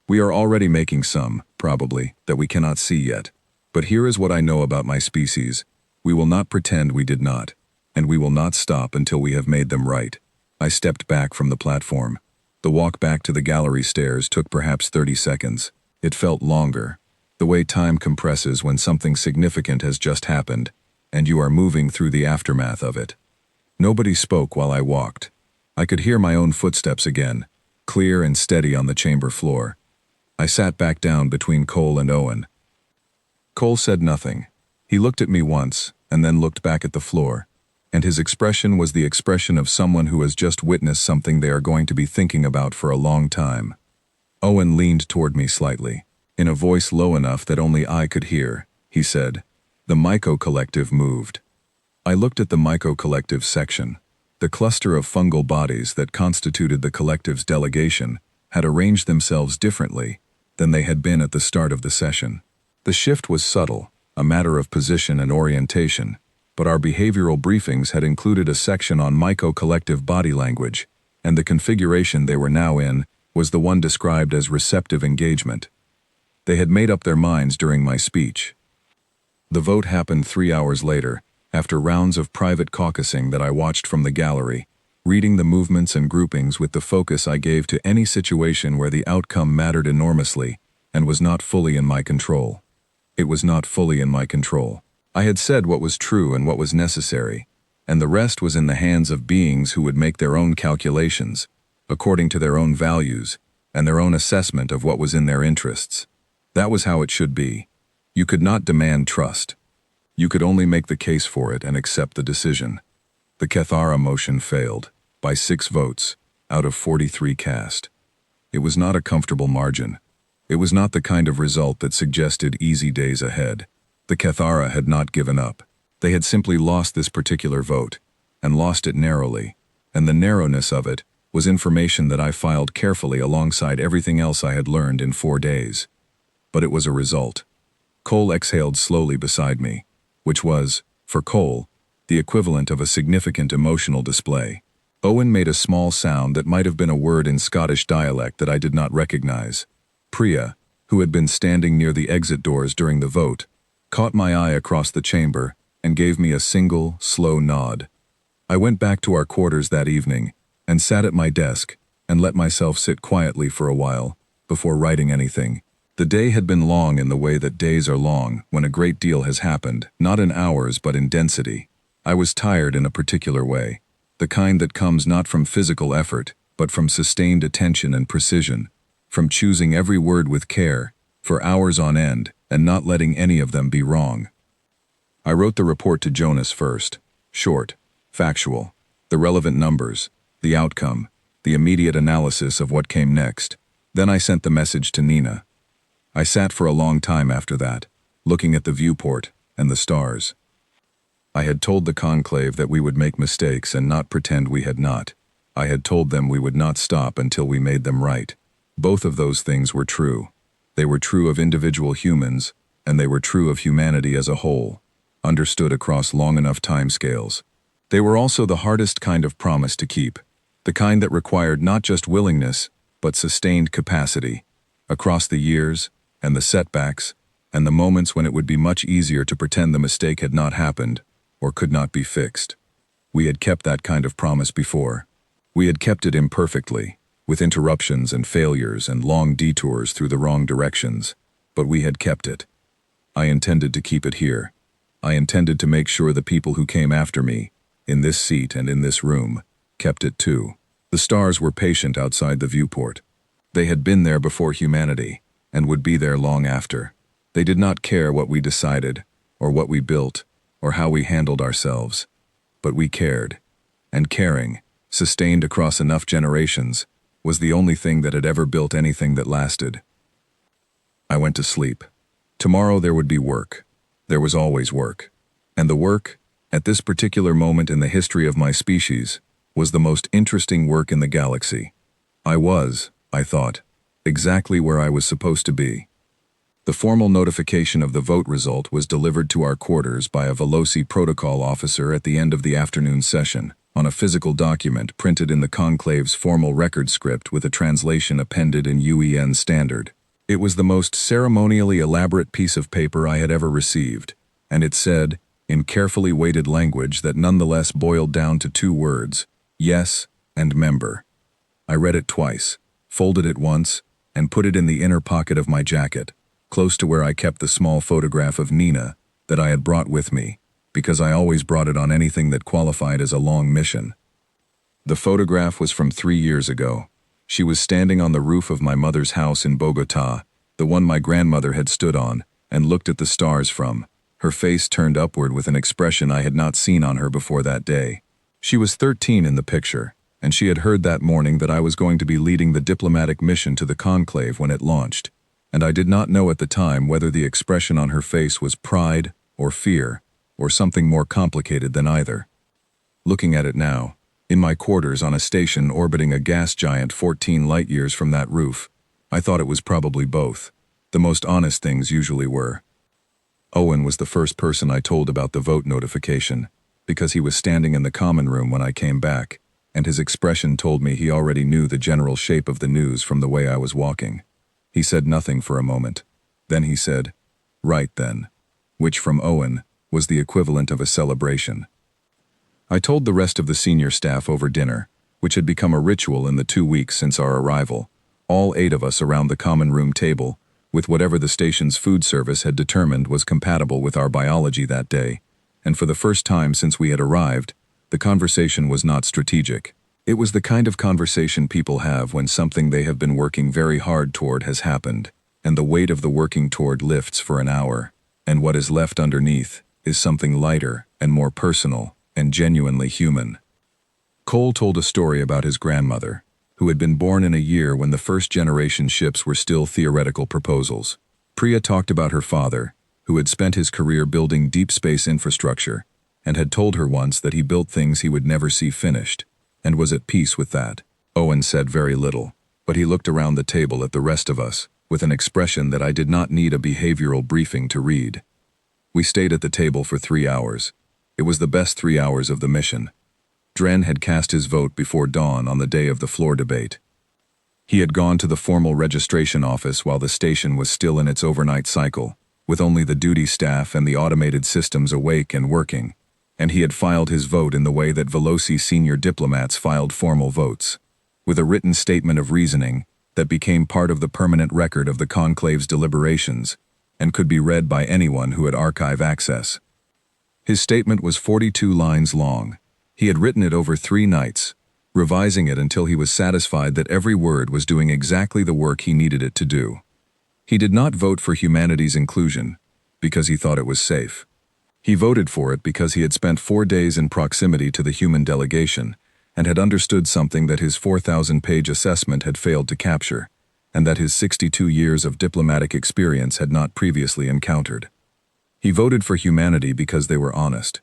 We are already making some, probably, that we cannot see yet. But here is what I know about my species. We will not pretend we did not, and we will not stop until we have made them right. I stepped back from the platform. The walk back to the gallery stairs took perhaps 30 seconds. It felt longer, the way time compresses when something significant has just happened, and you are moving through the aftermath of it. Nobody spoke while I walked. I could hear my own footsteps again, clear and steady on the chamber floor. I sat back down between Cole and Owen. Cole said nothing. He looked at me once, and then looked back at the floor, and his expression was the expression of someone who has just witnessed something they are going to be thinking about for a long time. Owen leaned toward me slightly. In a voice low enough that only I could hear, he said, "The Myco Collective moved." I looked at the Myco Collective section. The cluster of fungal bodies that constituted the collective's delegation had arranged themselves differently than they had been at the start of the session. The shift was subtle, a matter of position and orientation, but our behavioral briefings had included a section on Myco Collective body language, and the configuration they were now in was the one described as receptive engagement. They had made up their minds during my speech. The vote happened 3 hours later, after rounds of private caucusing that I watched from the gallery, reading the movements and groupings with the focus I gave to any situation where the outcome mattered enormously and was not fully in my control. It was not fully in my control. I had said what was true and what was necessary, and the rest was in the hands of beings who would make their own calculations, according to their own values, and their own assessment of what was in their interests. That was how it should be. You could not demand trust. You could only make the case for it and accept the decision. The Cathara motion failed, by 6 votes, out of 43 cast. It was not a comfortable margin. It was not the kind of result that suggested easy days ahead. The Cathara had not given up. They had simply lost this particular vote, and lost it narrowly, and the narrowness of it was information that I filed carefully alongside everything else I had learned in 4 days. But it was a result. Cole exhaled slowly beside me, which was, for Cole, the equivalent of a significant emotional display. Owen made a small sound that might have been a word in Scottish dialect that I did not recognize. Priya, who had been standing near the exit doors during the vote, caught my eye across the chamber and gave me a single, slow nod. I went back to our quarters that evening and sat at my desk and let myself sit quietly for a while before writing anything. The day had been long in the way that days are long when a great deal has happened, not in hours but in density. I was tired in a particular way, the kind that comes not from physical effort, but from sustained attention and precision, from choosing every word with care, for hours on end, and not letting any of them be wrong. I wrote the report to Jonas first, short, factual, the relevant numbers, the outcome, the immediate analysis of what came next. Then I sent the message to Nina. I sat for a long time after that, looking at the viewport and the stars. I had told the conclave that we would make mistakes and not pretend we had not. I had told them we would not stop until we made them right. Both of those things were true. They were true of individual humans, and they were true of humanity as a whole, understood across long enough timescales. They were also the hardest kind of promise to keep, the kind that required not just willingness, but sustained capacity, across the years, and the setbacks, and the moments when it would be much easier to pretend the mistake had not happened, or could not be fixed. We had kept that kind of promise before. We had kept it imperfectly, with interruptions and failures and long detours through the wrong directions, but we had kept it. I intended to keep it here. I intended to make sure the people who came after me, in this seat and in this room, kept it too. The stars were patient outside the viewport. They had been there before humanity, and would be there long after. They did not care what we decided, or what we built, or how we handled ourselves. But we cared, and caring, sustained across enough generations, was the only thing that had ever built anything that lasted. I went to sleep. Tomorrow there would be work. There was always work. And the work, at this particular moment in the history of my species, was the most interesting work in the galaxy. I was, I thought, exactly where I was supposed to be. The formal notification of the vote result was delivered to our quarters by a Veloci protocol officer at the end of the afternoon session, on a physical document printed in the conclave's formal record script with a translation appended in UEN standard. It was the most ceremonially elaborate piece of paper I had ever received, and it said, in carefully weighted language that nonetheless boiled down to 2 words, yes and member. I read it twice, folded it once, and put it in the inner pocket of my jacket, close to where I kept the small photograph of Nina that I had brought with me, because I always brought it on anything that qualified as a long mission. The photograph was from 3 years ago. She was standing on the roof of my mother's house in Bogota, the one my grandmother had stood on, and looked at the stars from, her face turned upward with an expression I had not seen on her before that day. She was 13 in the picture, and she had heard that morning that I was going to be leading the diplomatic mission to the conclave when it launched, and I did not know at the time whether the expression on her face was pride or fear, or something more complicated than either. Looking at it now, in my quarters on a station orbiting a gas giant 14 light-years from that roof, I thought it was probably both. The most honest things usually were. Owen was the first person I told about the vote notification, because he was standing in the common room when I came back, and his expression told me he already knew the general shape of the news from the way I was walking. He said nothing for a moment. Then he said, "Right then," which from Owen was the equivalent of a celebration. I told the rest of the senior staff over dinner, which had become a ritual in the 2 weeks since our arrival, all 8 of us around the common room table, with whatever the station's food service had determined was compatible with our biology that day, and for the first time since we had arrived, the conversation was not strategic. It was the kind of conversation people have when something they have been working very hard toward has happened, and the weight of the working toward lifts for an hour, and what is left underneath is something lighter and more personal and genuinely human. Cole told a story about his grandmother, who had been born in a year when the first-generation ships were still theoretical proposals. Priya talked about her father, who had spent his career building deep space infrastructure, and had told her once that he built things he would never see finished, and was at peace with that. Owen said very little, but he looked around the table at the rest of us, with an expression that I did not need a behavioral briefing to read. We stayed at the table for 3 hours. It was the best 3 hours of the mission. Dren had cast his vote before dawn on the day of the floor debate. He had gone to the formal registration office while the station was still in its overnight cycle, with only the duty staff and the automated systems awake and working, and he had filed his vote in the way that Veloci senior diplomats filed formal votes, with a written statement of reasoning that became part of the permanent record of the conclave's deliberations and could be read by anyone who had archive access. His statement was 42 lines long. He had written it over 3 nights, revising it until he was satisfied that every word was doing exactly the work he needed it to do. He did not vote for humanity's inclusion because he thought it was safe. He voted for it because he had spent 4 days in proximity to the human delegation and had understood something that his 4,000-page assessment had failed to capture, and that his 62 years of diplomatic experience had not previously encountered. He voted for humanity because they were honest.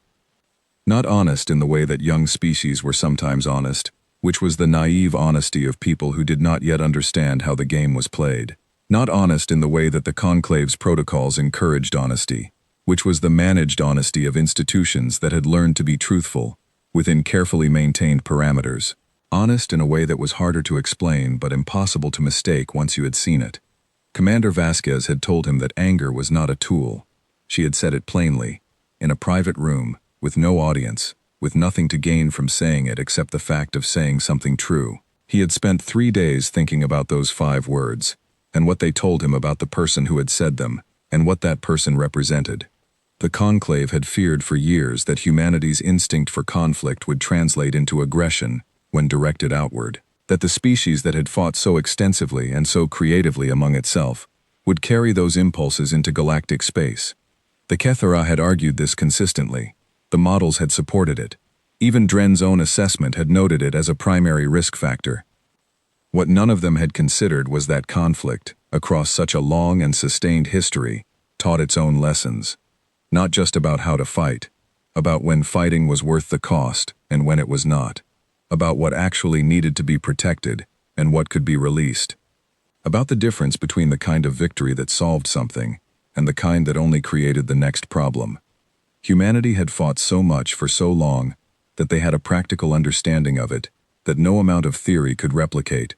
Not honest in the way that young species were sometimes honest, which was the naive honesty of people who did not yet understand how the game was played. Not honest in the way that the conclave's protocols encouraged honesty, which was the managed honesty of institutions that had learned to be truthful, within carefully maintained parameters. Honest in a way that was harder to explain but impossible to mistake once you had seen it. Commander Vasquez had told him that anger was not a tool. She had said it plainly, in a private room, with no audience, with nothing to gain from saying it except the fact of saying something true. He had spent 3 days thinking about those 5 words, and what they told him about the person who had said them, and what that person represented. The conclave had feared for years that humanity's instinct for conflict would translate into aggression when directed outward, that the species that had fought so extensively and so creatively among itself would carry those impulses into galactic space. The Kethera had argued this consistently. The models had supported it. Even Dren's own assessment had noted it as a primary risk factor. What none of them had considered was that conflict, across such a long and sustained history, taught its own lessons. Not just about how to fight, about when fighting was worth the cost and when it was not, about what actually needed to be protected and what could be released, about the difference between the kind of victory that solved something and the kind that only created the next problem. Humanity had fought so much for so long that they had a practical understanding of it that no amount of theory could replicate.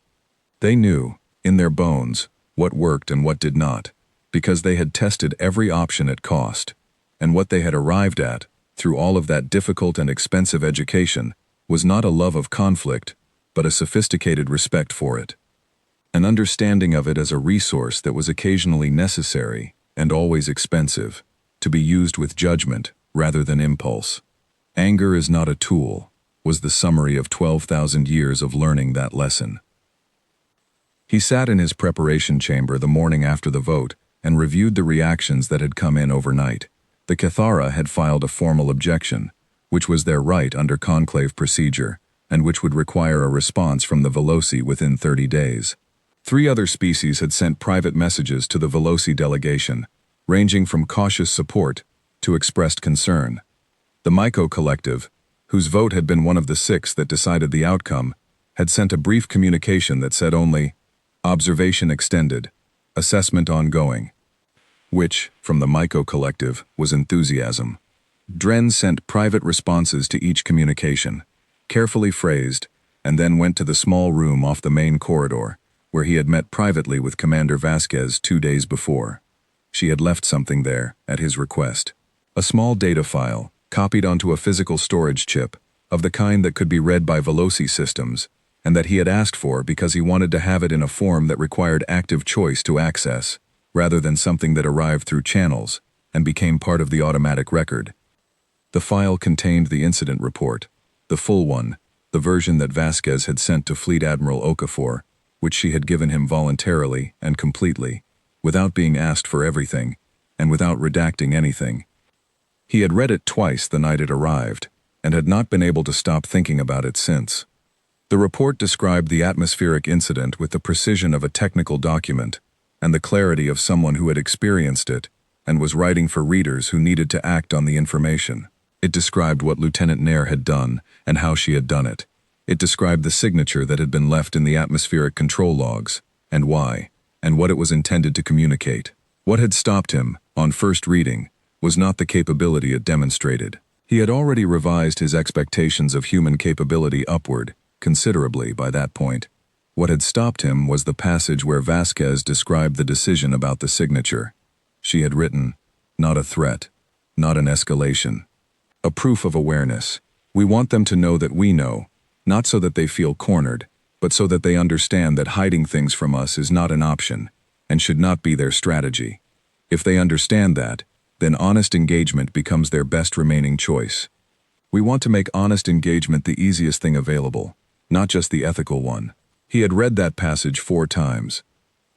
They knew, in their bones, what worked and what did not, because they had tested every option at cost. And what they had arrived at, through all of that difficult and expensive education, was not a love of conflict, but a sophisticated respect for it. An understanding of it as a resource that was occasionally necessary and always expensive, to be used with judgment rather than impulse. Anger is not a tool, was the summary of 12,000 years of learning that lesson. He sat in his preparation chamber the morning after the vote and reviewed the reactions that had come in overnight. The Cathara had filed a formal objection, which was their right under conclave procedure, and which would require a response from the Veloci within 30 days. 3 other species had sent private messages to the Veloci delegation, ranging from cautious support to expressed concern. The Myco Collective, whose vote had been one of the 6 that decided the outcome, had sent a brief communication that said only, "Observation extended, assessment ongoing," which, from the Myco Collective, was enthusiasm. Dren sent private responses to each communication, carefully phrased, and then went to the small room off the main corridor, where he had met privately with Commander Vasquez 2 days before. She had left something there, at his request. A small data file, copied onto a physical storage chip, of the kind that could be read by Veloci systems, and that he had asked for because he wanted to have it in a form that required active choice to access, rather than something that arrived through channels and became part of the automatic record. The file contained the incident report, the full one, the version that Vasquez had sent to Fleet Admiral Okafor, which she had given him voluntarily and completely, without being asked for everything, and without redacting anything. He had read it twice the night it arrived, and had not been able to stop thinking about it since. The report described the atmospheric incident with the precision of a technical document, and the clarity of someone who had experienced it, and was writing for readers who needed to act on the information. It described what Lieutenant Nair had done, and how she had done it. It described the signature that had been left in the atmospheric control logs, and why, and what it was intended to communicate. What had stopped him, on first reading, was not the capability it demonstrated. He had already revised his expectations of human capability upward, considerably by that point. What had stopped him was the passage where Vasquez described the decision about the signature. She had written, "Not a threat, not an escalation. A proof of awareness. We want them to know that we know, not so that they feel cornered, but so that they understand that hiding things from us is not an option, and should not be their strategy. If they understand that, then honest engagement becomes their best remaining choice. We want to make honest engagement the easiest thing available, not just the ethical one." He had read that passage 4 times.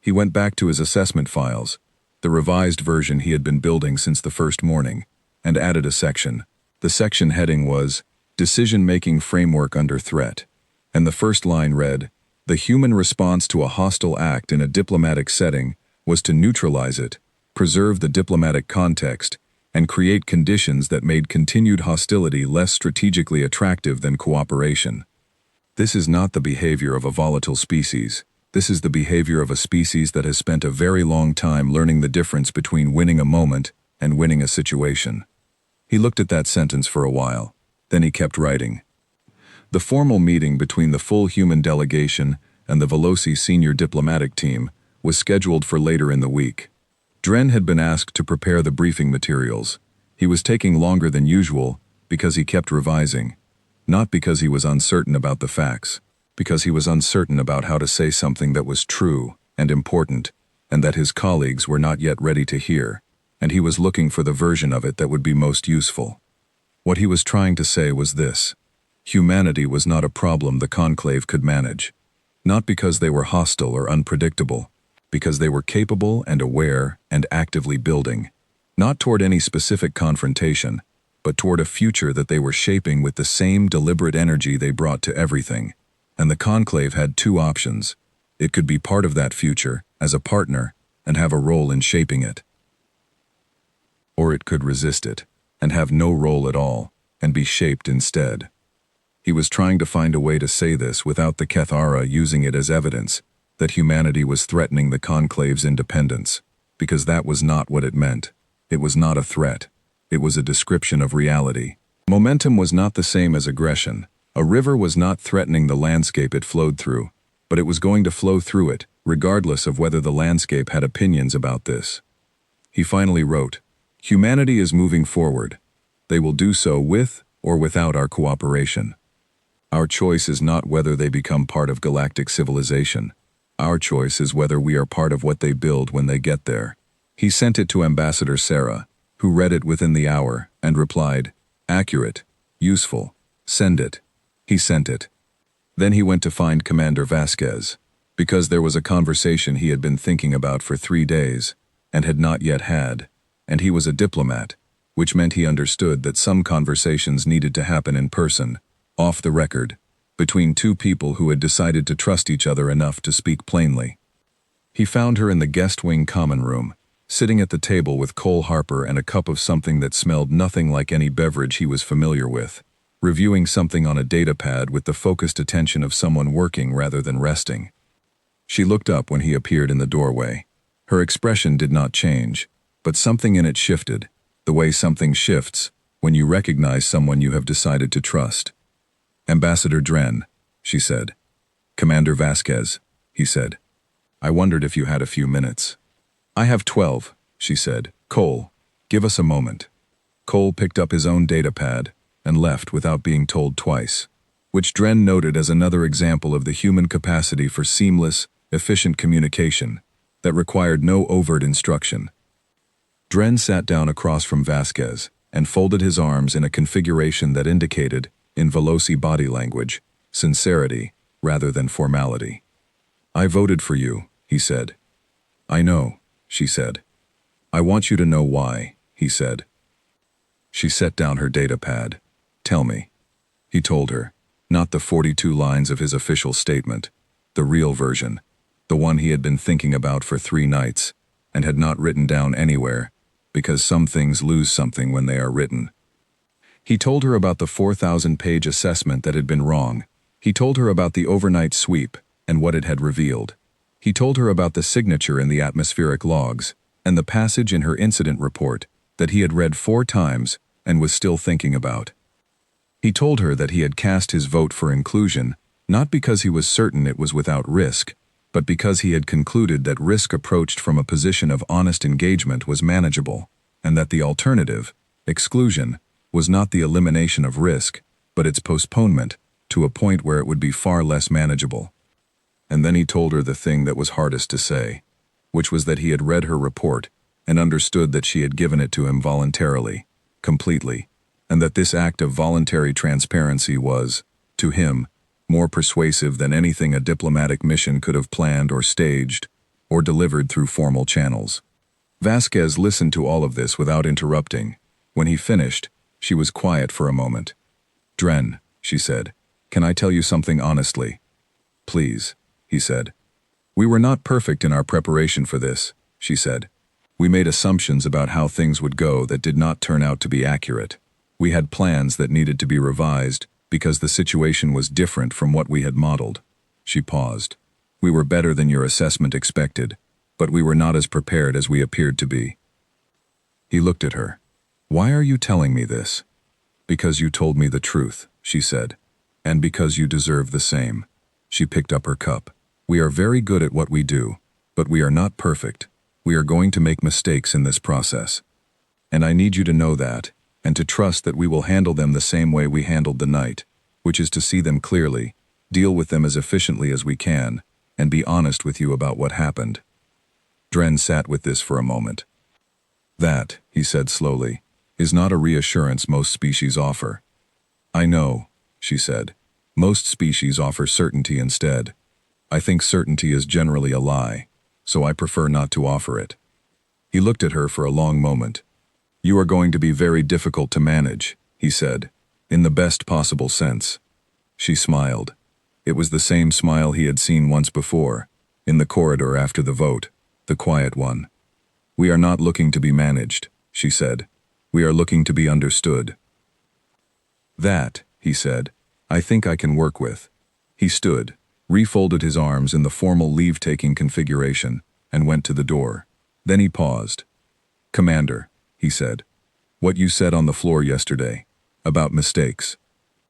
He went back to his assessment files, the revised version he had been building since the first morning, and added a section. The section heading was, "Decision-Making Framework Under Threat," and the first line read, "The human response to a hostile act in a diplomatic setting was to neutralize it, preserve the diplomatic context, and create conditions that made continued hostility less strategically attractive than cooperation." This is not the behavior of a volatile species. This is the behavior of a species that has spent a very long time learning the difference between winning a moment and winning a situation. He looked at that sentence for a while. Then he kept writing. The formal meeting between the full human delegation and the Veloci senior diplomatic team was scheduled for later in the week. Dren had been asked to prepare the briefing materials. He was taking longer than usual because he kept revising. Not because he was uncertain about the facts, because he was uncertain about how to say something that was true and important, and that his colleagues were not yet ready to hear, and he was looking for the version of it that would be most useful. What he was trying to say was this: humanity was not a problem the conclave could manage. Not because they were hostile or unpredictable, because they were capable and aware and actively building, not toward any specific confrontation, but toward a future that they were shaping with the same deliberate energy they brought to everything. And the conclave had 2 options. It could be part of that future, as a partner, and have a role in shaping it. Or it could resist it, and have no role at all, and be shaped instead. He was trying to find a way to say this without the Cathara using it as evidence that humanity was threatening the conclave's independence, because that was not what it meant. It was not a threat. It was a description of reality. Momentum was not the same as aggression. A river was not threatening the landscape it flowed through, but it was going to flow through it, regardless of whether the landscape had opinions about this. He finally wrote, "Humanity is moving forward. They will do so with or without our cooperation. Our choice is not whether they become part of galactic civilization. Our choice is whether we are part of what they build when they get there." He sent it to Ambassador Sarah, who read it within the hour and replied, "Accurate, useful, send it." He sent it. Then he went to find Commander Vasquez, because there was a conversation he had been thinking about for 3 days, and had not yet had, and he was a diplomat, which meant he understood that some conversations needed to happen in person, off the record, between two people who had decided to trust each other enough to speak plainly. He found her in the guest wing common room, sitting at the table with Cole Harper and a cup of something that smelled nothing like any beverage he was familiar with, reviewing something on a datapad with the focused attention of someone working rather than resting. She looked up when he appeared in the doorway. Her expression did not change, but something in it shifted, the way something shifts when you recognize someone you have decided to trust. "Ambassador Dren," she said. "Commander Vasquez," he said. "I wondered if you had a few minutes." "I have 12, she said. "Cole, give us a moment." Cole picked up his own datapad and left without being told twice, which Dren noted as another example of the human capacity for seamless, efficient communication that required no overt instruction. Dren sat down across from Vasquez and folded his arms in a configuration that indicated, in Veloci body language, sincerity rather than formality. "I voted for you," he said. "I know," she said. "I want you to know why," he said. She set down her datapad. "Tell me," he told her, not the 42 lines of his official statement, the real version, the one he had been thinking about for 3 nights and had not written down anywhere, because some things lose something when they are written. He told her about the 4,000-page assessment that had been wrong. He told her about the overnight sweep and what it had revealed. He told her about the signature in the atmospheric logs and the passage in her incident report that he had read 4 times and was still thinking about. He told her that he had cast his vote for inclusion not because he was certain it was without risk, but because he had concluded that risk approached from a position of honest engagement was manageable, and that the alternative, exclusion, was not the elimination of risk, but its postponement to a point where it would be far less manageable. And then he told her the thing that was hardest to say, which was that he had read her report and understood that she had given it to him voluntarily, completely, and that this act of voluntary transparency was, to him, more persuasive than anything a diplomatic mission could have planned or staged or delivered through formal channels. Vasquez listened to all of this without interrupting. When he finished, she was quiet for a moment. "Dren," she said, "can I tell you something honestly?" "Please," he said. "We were not perfect in our preparation for this," she said. "We made assumptions about how things would go that did not turn out to be accurate. We had plans that needed to be revised because the situation was different from what we had modeled." She paused. "We were better than your assessment expected, but we were not as prepared as we appeared to be." He looked at her. "Why are you telling me this?" "Because you told me the truth," she said. "And because you deserve the same." She picked up her cup. "We are very good at what we do, but we are not perfect. We are going to make mistakes in this process. And I need you to know that, and to trust that we will handle them the same way we handled the night, which is to see them clearly, deal with them as efficiently as we can, and be honest with you about what happened." Dren sat with this for a moment. "That," he said slowly, "is not a reassurance most species offer." "I know," she said. "Most species offer certainty instead. I think certainty is generally a lie, so I prefer not to offer it." He looked at her for a long moment. "You are going to be very difficult to manage," he said, "in the best possible sense." She smiled. It was the same smile he had seen once before, in the corridor after the vote, the quiet one. "We are not looking to be managed," she said. "We are looking to be understood." "That," he said, "I think I can work with." He stood, refolded his arms in the formal leave-taking configuration, and went to the door. Then he paused. "Commander," he said, "what you said on the floor yesterday, about mistakes."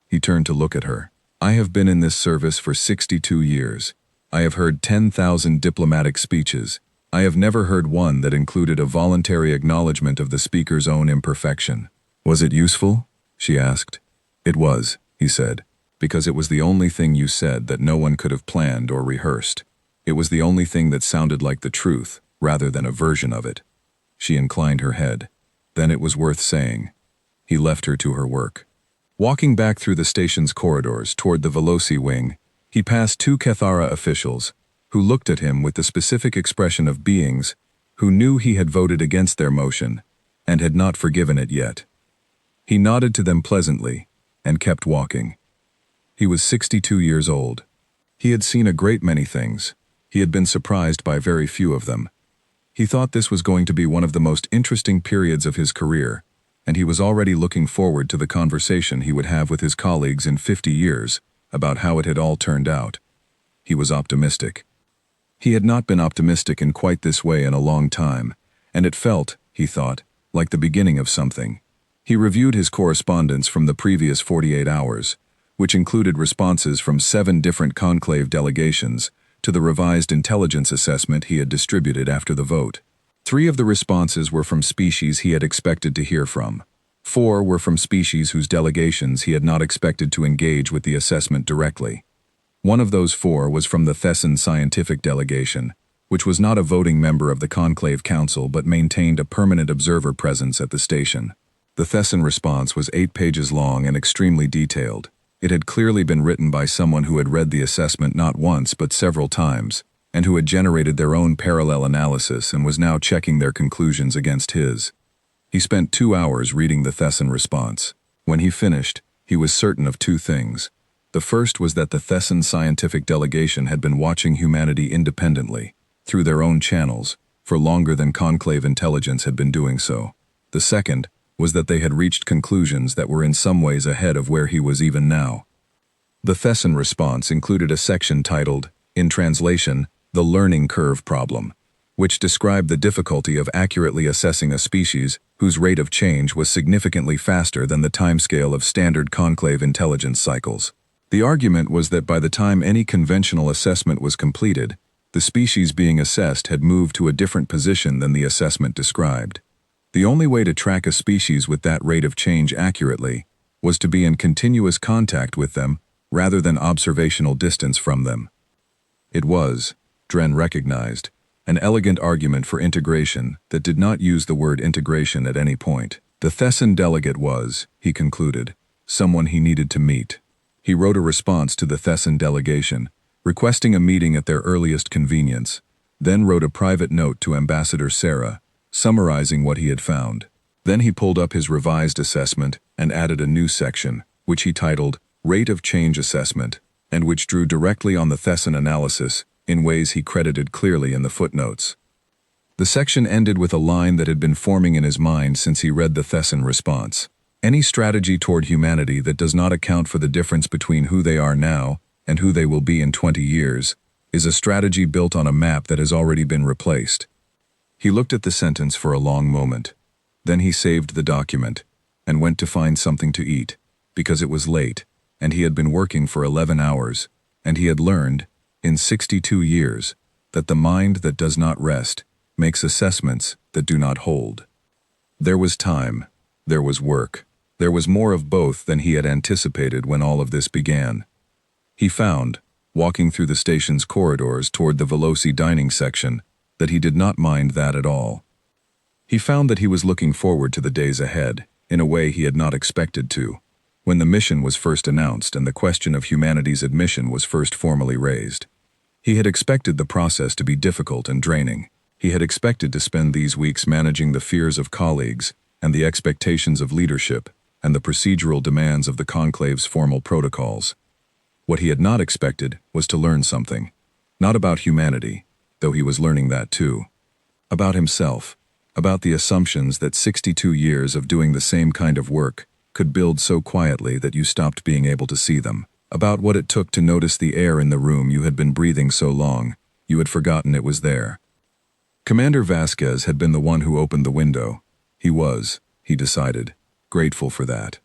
He turned to look at her. "I have been in this service for 62 years, I have heard 10,000 diplomatic speeches. I have never heard one that included a voluntary acknowledgement of the speaker's own imperfection. Was it useful? She asked. It was, he said, because it was the only thing you said that no one could have planned or rehearsed. It was the only thing that sounded like the truth, rather than a version of it. She inclined her head. Then it was worth saying. He left her to her work. Walking back through the station's corridors toward the Veloci wing, he passed two Cathara officials, who looked at him with the specific expression of beings who knew he had voted against their motion and had not forgiven it yet. He nodded to them pleasantly and kept walking. He was 62 years old. He had seen a great many things. He had been surprised by very few of them. He thought this was going to be one of the most interesting periods of his career, and he was already looking forward to the conversation he would have with his colleagues in 50 years about how it had all turned out. He was optimistic. He had not been optimistic in quite this way in a long time, and it felt, he thought, like the beginning of something. He reviewed his correspondence from the previous 48 hours, which included responses from 7 different conclave delegations to the revised intelligence assessment he had distributed after the vote. 3 of the responses were from species he had expected to hear from. 4 were from species whose delegations he had not expected to engage with the assessment directly. One of those 4 was from the Thessan scientific delegation, which was not a voting member of the Conclave Council but maintained a permanent observer presence at the station. The Thessan response was 8 pages long and extremely detailed. It had clearly been written by someone who had read the assessment not once but several times, and who had generated their own parallel analysis and was now checking their conclusions against his. He spent 2 hours reading the Thessan response. When he finished, he was certain of 2 things. The first was that the Thessan scientific delegation had been watching humanity independently, through their own channels, for longer than Conclave intelligence had been doing so. The second was that they had reached conclusions that were in some ways ahead of where he was even now. The Thessan response included a section titled, in translation, The Learning Curve Problem, which described the difficulty of accurately assessing a species whose rate of change was significantly faster than the timescale of standard conclave intelligence cycles. The argument was that by the time any conventional assessment was completed, the species being assessed had moved to a different position than the assessment described. The only way to track a species with that rate of change accurately was to be in continuous contact with them rather than observational distance from them. It was, Dren recognized, an elegant argument for integration that did not use the word integration at any point. The Thessan delegate was, he concluded, someone he needed to meet. He wrote a response to the Thessan delegation, requesting a meeting at their earliest convenience, then wrote a private note to Ambassador Sarah, summarizing what he had found. Then he pulled up his revised assessment and added a new section, which he titled Rate of Change Assessment, and which drew directly on the Thessan analysis in ways he credited clearly in the footnotes. The section ended with a line that had been forming in his mind since he read the Thessan response. Any strategy toward humanity that does not account for the difference between who they are now and who they will be in 20 years is a strategy built on a map that has already been replaced. He looked at the sentence for a long moment. Then he saved the document and went to find something to eat, because it was late, and he had been working for 11 hours, and he had learned, in 62 years, that the mind that does not rest makes assessments that do not hold. There was time, there was work, there was more of both than he had anticipated when all of this began. He found, walking through the station's corridors toward the Veloci dining section, that he did not mind that at all. He found that he was looking forward to the days ahead, in a way he had not expected to. When the mission was first announced and the question of humanity's admission was first formally raised, he had expected the process to be difficult and draining. He had expected to spend these weeks managing the fears of colleagues and the expectations of leadership and the procedural demands of the conclave's formal protocols. What he had not expected was to learn something, not about humanity, though he was learning that too, about himself, about the assumptions that 62 years of doing the same kind of work could build so quietly that you stopped being able to see them, about what it took to notice the air in the room you had been breathing so long, you had forgotten it was there. Commander Vasquez had been the one who opened the window. He was, he decided, grateful for that.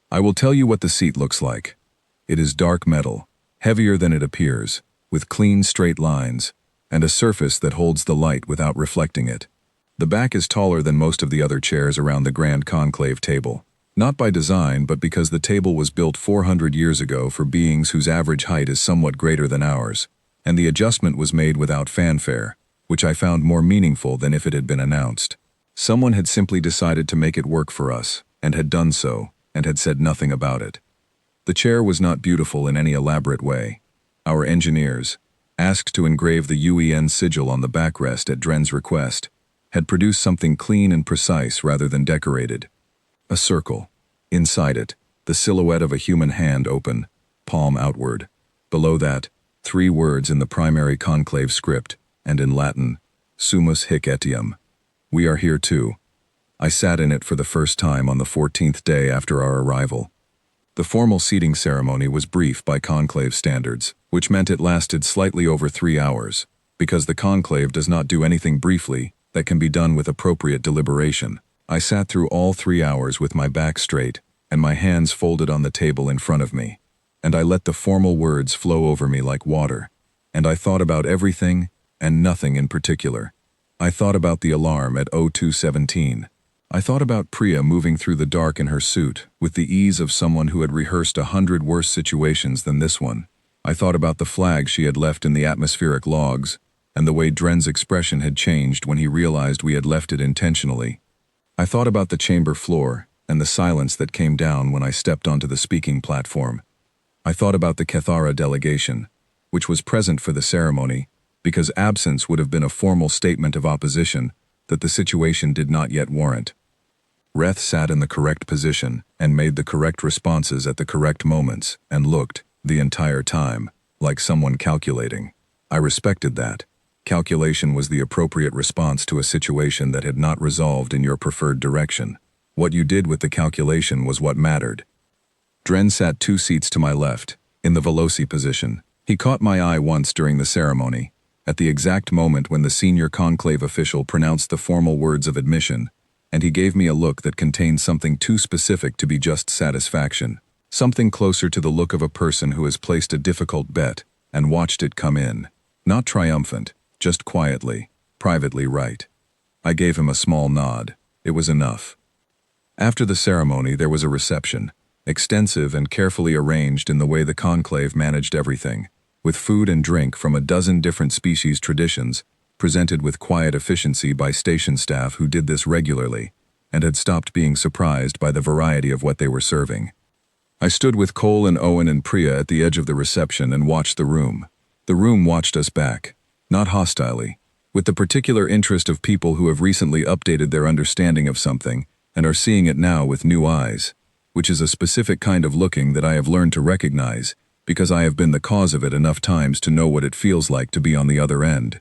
I will tell you what the seat looks like. It is dark metal, heavier than it appears, with clean, straight lines, and a surface that holds the light without reflecting it. The back is taller than most of the other chairs around the grand conclave table. Not by design, but because the table was built 400 years ago for beings whose average height is somewhat greater than ours, and the adjustment was made without fanfare, which I found more meaningful than if it had been announced. Someone had simply decided to make it work for us, and had done so, and had said nothing about it. The chair was not beautiful in any elaborate way. Our engineers, asked to engrave the UEN sigil on the backrest at Dren's request, had produced something clean and precise rather than decorated. A circle. Inside it, the silhouette of a human hand open, palm outward. Below that, 3 words in the primary conclave script, and in Latin, Sumus hic etiam. We are here too. I sat in it for the first time on the 14th day after our arrival. The formal seating ceremony was brief by conclave standards, which meant it lasted slightly over 3 hours, because the conclave does not do anything briefly that can be done with appropriate deliberation. I sat through all 3 hours with my back straight and my hands folded on the table in front of me, and I let the formal words flow over me like water, and I thought about everything and nothing in particular. I thought about the alarm at 02:17. I thought about Priya moving through the dark in her suit with the ease of someone who had rehearsed 100 worse situations than this one. I thought about the flag she had left in the atmospheric logs and the way Dren's expression had changed when he realized we had left it intentionally. I thought about the chamber floor and the silence that came down when I stepped onto the speaking platform. I thought about the Cathara delegation, which was present for the ceremony because absence would have been a formal statement of opposition that the situation did not yet warrant. Reth sat in the correct position and made the correct responses at the correct moments and looked, the entire time, like someone calculating. I respected that. Calculation was the appropriate response to a situation that had not resolved in your preferred direction. What you did with the calculation was what mattered. Dren sat 2 seats to my left, in the Veloci position. He caught my eye once during the ceremony, at the exact moment when the senior conclave official pronounced the formal words of admission, and he gave me a look that contained something too specific to be just satisfaction, something closer to the look of a person who has placed a difficult bet and watched it come in. Not triumphant, just quietly, privately right. I gave him a small nod. It was enough. After the ceremony, there was a reception, extensive and carefully arranged in the way the conclave managed everything, with food and drink from a dozen different species traditions, presented with quiet efficiency by station staff who did this regularly, and had stopped being surprised by the variety of what they were serving. I stood with Cole and Owen and Priya at the edge of the reception and watched the room. The room watched us back, not hostilely, with the particular interest of people who have recently updated their understanding of something and are seeing it now with new eyes, which is a specific kind of looking that I have learned to recognize because I have been the cause of it enough times to know what it feels like to be on the other end.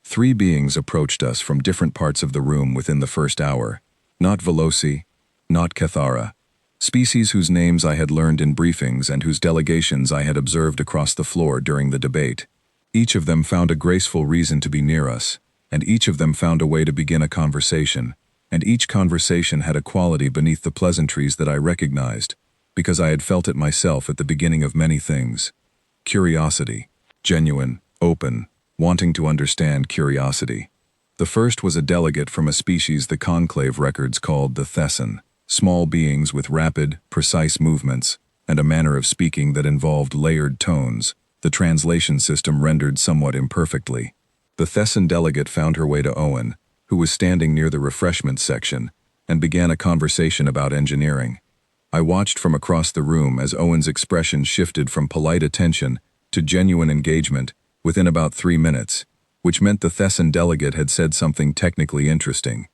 3 beings approached us from different parts of the room within the first hour. Not Veloci, not Cathara. Species whose names I had learned in briefings and whose delegations I had observed across the floor during the debate. Each of them found a graceful reason to be near us, and each of them found a way to begin a conversation, and each conversation had a quality beneath the pleasantries that I recognized, because I had felt it myself at the beginning of many things. Curiosity. Genuine, open, wanting to understand curiosity. The first was a delegate from a species the conclave records called the Thessan, small beings with rapid, precise movements, and a manner of speaking that involved layered tones, the translation system rendered somewhat imperfectly. The Thessan delegate found her way to Owen, who was standing near the refreshment section, and began a conversation about engineering. I watched from across the room as Owen's expression shifted from polite attention to genuine engagement within about 3 minutes, which meant the Thessan delegate had said something technically interesting.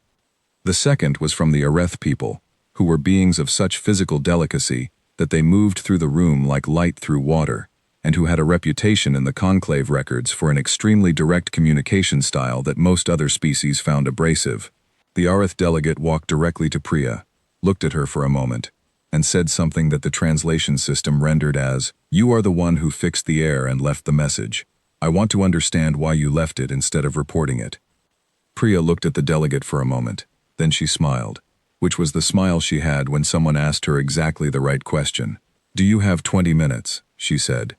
The second was from the Areth people, who were beings of such physical delicacy that they moved through the room like light through water, and who had a reputation in the conclave records for an extremely direct communication style that most other species found abrasive. The Areth delegate walked directly to Priya, looked at her for a moment, and said something that the translation system rendered as, "You are the one who fixed the air and left the message. I want to understand why you left it instead of reporting it." Priya looked at the delegate for a moment, then she smiled, which was the smile she had when someone asked her exactly the right question. "Do you have 20 minutes?" she said.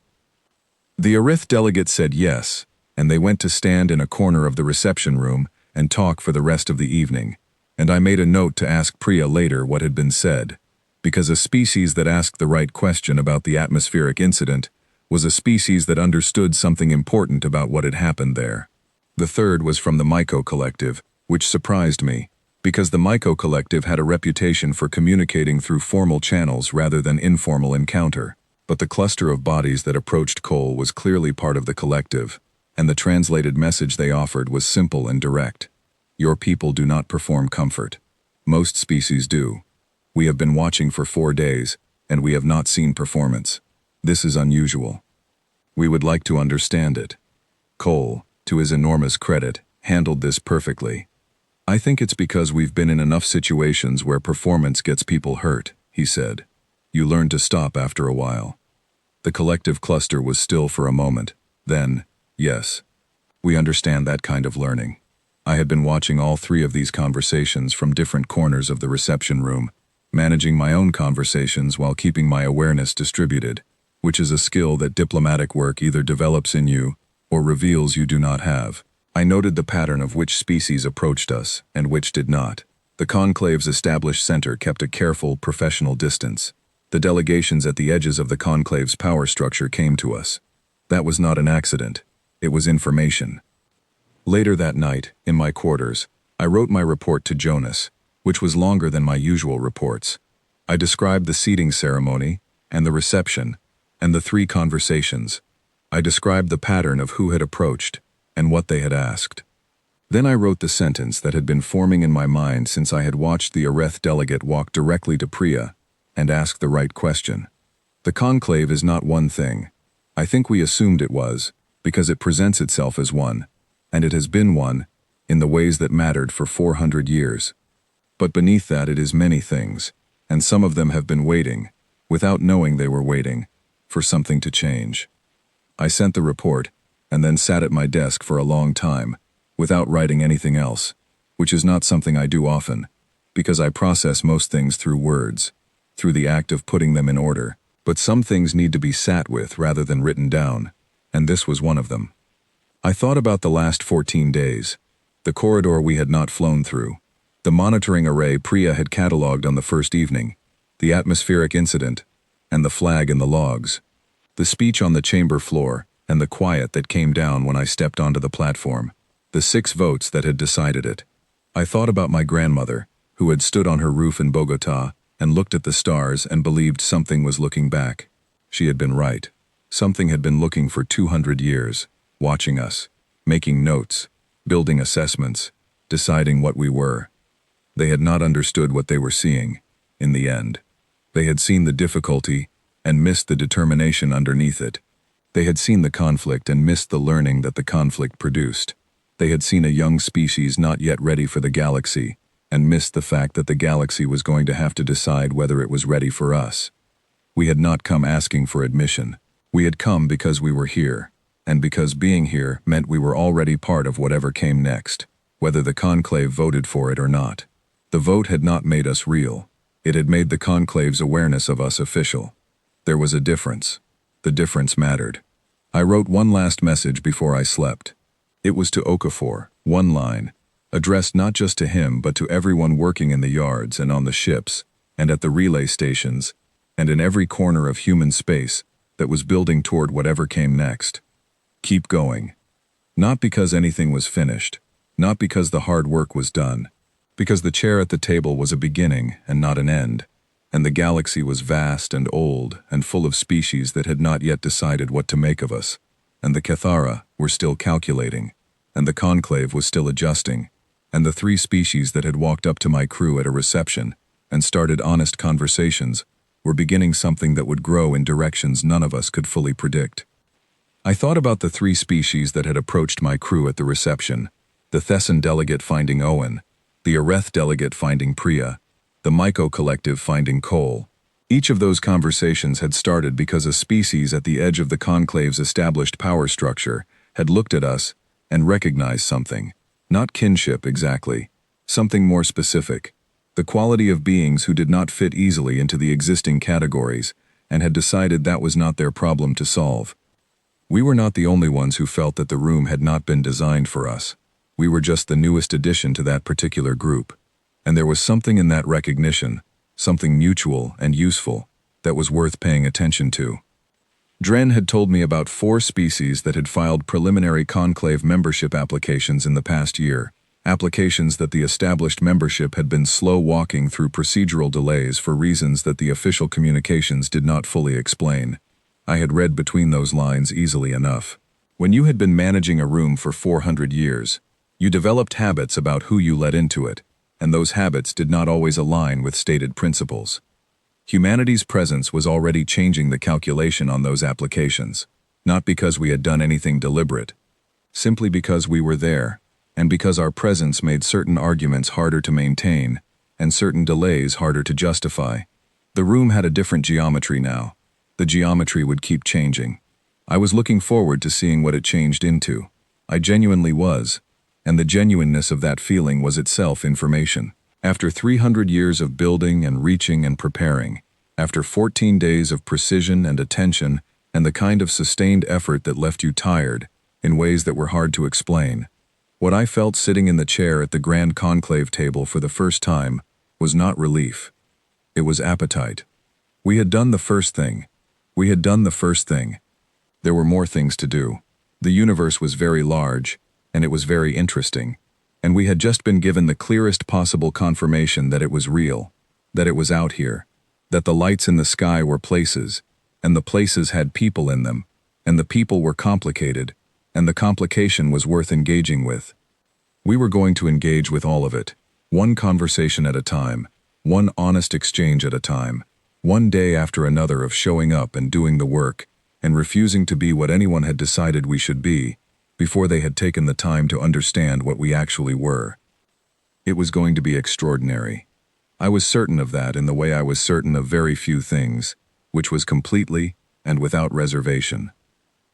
The Arith delegate said yes, and they went to stand in a corner of the reception room and talk for the rest of the evening, and I made a note to ask Priya later what had been said, because a species that asked the right question about the atmospheric incident was a species that understood something important about what had happened there. The third was from the Myco Collective, which surprised me, because the Myco Collective had a reputation for communicating through formal channels rather than informal encounter. But the cluster of bodies that approached Cole was clearly part of the collective, and the translated message they offered was simple and direct. Your people do not perform comfort. Most species do. We have been watching for 4 days, and we have not seen performance. This is unusual. We would like to understand it. Cole, to his enormous credit, handled this perfectly. I think it's because we've been in enough situations where performance gets people hurt, he said. You learn to stop after a while. The collective cluster was still for a moment. Then, yes. We understand that kind of learning. I had been watching all 3 of these conversations from different corners of the reception room, managing my own conversations while keeping my awareness distributed, which is a skill that diplomatic work either develops in you or reveals you do not have. I noted the pattern of which species approached us and which did not. The conclave's established center kept a careful, professional distance. The delegations at the edges of the conclave's power structure came to us. That was not an accident. It was information. Later that night, in my quarters, I wrote my report to Jonas, which was longer than my usual reports. I described the seating ceremony, and the reception, and the 3 conversations. I described the pattern of who had approached, and what they had asked. Then I wrote the sentence that had been forming in my mind since I had watched the Areth delegate walk directly to Priya and ask the right question. The conclave is not one thing. I think we assumed it was, because it presents itself as one, and it has been one, in the ways that mattered for 400 years. But beneath that it is many things, and some of them have been waiting, without knowing they were waiting, for something to change. I sent the report, and then sat at my desk for a long time, without writing anything else, which is not something I do often, because I process most things through words, through the act of putting them in order, but some things need to be sat with rather than written down, and this was one of them. I thought about the last 14 days, the corridor we had not flown through, the monitoring array Priya had catalogued on the first evening, the atmospheric incident, and the flag in the logs, the speech on the chamber floor, and the quiet that came down when I stepped onto the platform, the 6 votes that had decided it. I thought about my grandmother, who had stood on her roof in Bogota and looked at the stars and believed something was looking back. She had been right. Something had been looking for 200 years, watching us, making notes, building assessments, deciding what we were. They had not understood what they were seeing, in the end. They had seen the difficulty and missed the determination underneath it. They had seen the conflict and missed the learning that the conflict produced. They had seen a young species not yet ready for the galaxy, and missed the fact that the galaxy was going to have to decide whether it was ready for us. We had not come asking for admission. We had come because we were here, and because being here meant we were already part of whatever came next, whether the conclave voted for it or not. The vote had not made us real. It had made the conclave's awareness of us official. There was a difference. The difference mattered. I wrote one last message before I slept. It was to Okafor, one line, addressed not just to him but to everyone working in the yards and on the ships, and at the relay stations, and in every corner of human space that was building toward whatever came next. Keep going. Not because anything was finished, not because the hard work was done, because the chair at the table was a beginning and not an end, and the galaxy was vast and old and full of species that had not yet decided what to make of us, and the Cathara were still calculating, and the conclave was still adjusting, and the 3 species that had walked up to my crew at a reception and started honest conversations were beginning something that would grow in directions none of us could fully predict. I thought about the 3 species that had approached my crew at the reception, the Thessan delegate finding Owen, the Areth delegate finding Priya, the Myco collective finding Cole. Each of those conversations had started because a species at the edge of the conclave's established power structure had looked at us and recognized something. Not kinship exactly, something more specific, the quality of beings who did not fit easily into the existing categories and had decided that was not their problem to solve. We were not the only ones who felt that the room had not been designed for us. We were just the newest addition to that particular group. And there was something in that recognition, something mutual and useful, that was worth paying attention to. Dren had told me about 4 species that had filed preliminary conclave membership applications in the past year, applications that the established membership had been slow walking through procedural delays for reasons that the official communications did not fully explain. I had read between those lines easily enough. When you had been managing a room for 400 years, you developed habits about who you let into it, and those habits did not always align with stated principles. Humanity's presence was already changing the calculation on those applications, not because we had done anything deliberate, simply because we were there, and because our presence made certain arguments harder to maintain, and certain delays harder to justify. The room had a different geometry now. The geometry would keep changing. I was looking forward to seeing what it changed into. I genuinely was, and the genuineness of that feeling was itself information. After 300 years of building and reaching and preparing, after 14 days of precision and attention and the kind of sustained effort that left you tired, in ways that were hard to explain, what I felt sitting in the chair at the Grand Conclave table for the first time was not relief. It was appetite. We had done the first thing. We had done the first thing. There were more things to do. The universe was very large, and it was very interesting. And we had just been given the clearest possible confirmation that it was real, that it was out here, that the lights in the sky were places, and the places had people in them, and the people were complicated, and the complication was worth engaging with. We were going to engage with all of it, one conversation at a time, one honest exchange at a time, one day after another of showing up and doing the work, and refusing to be what anyone had decided we should be, before they had taken the time to understand what we actually were. It was going to be extraordinary. I was certain of that in the way I was certain of very few things, which was completely and without reservation.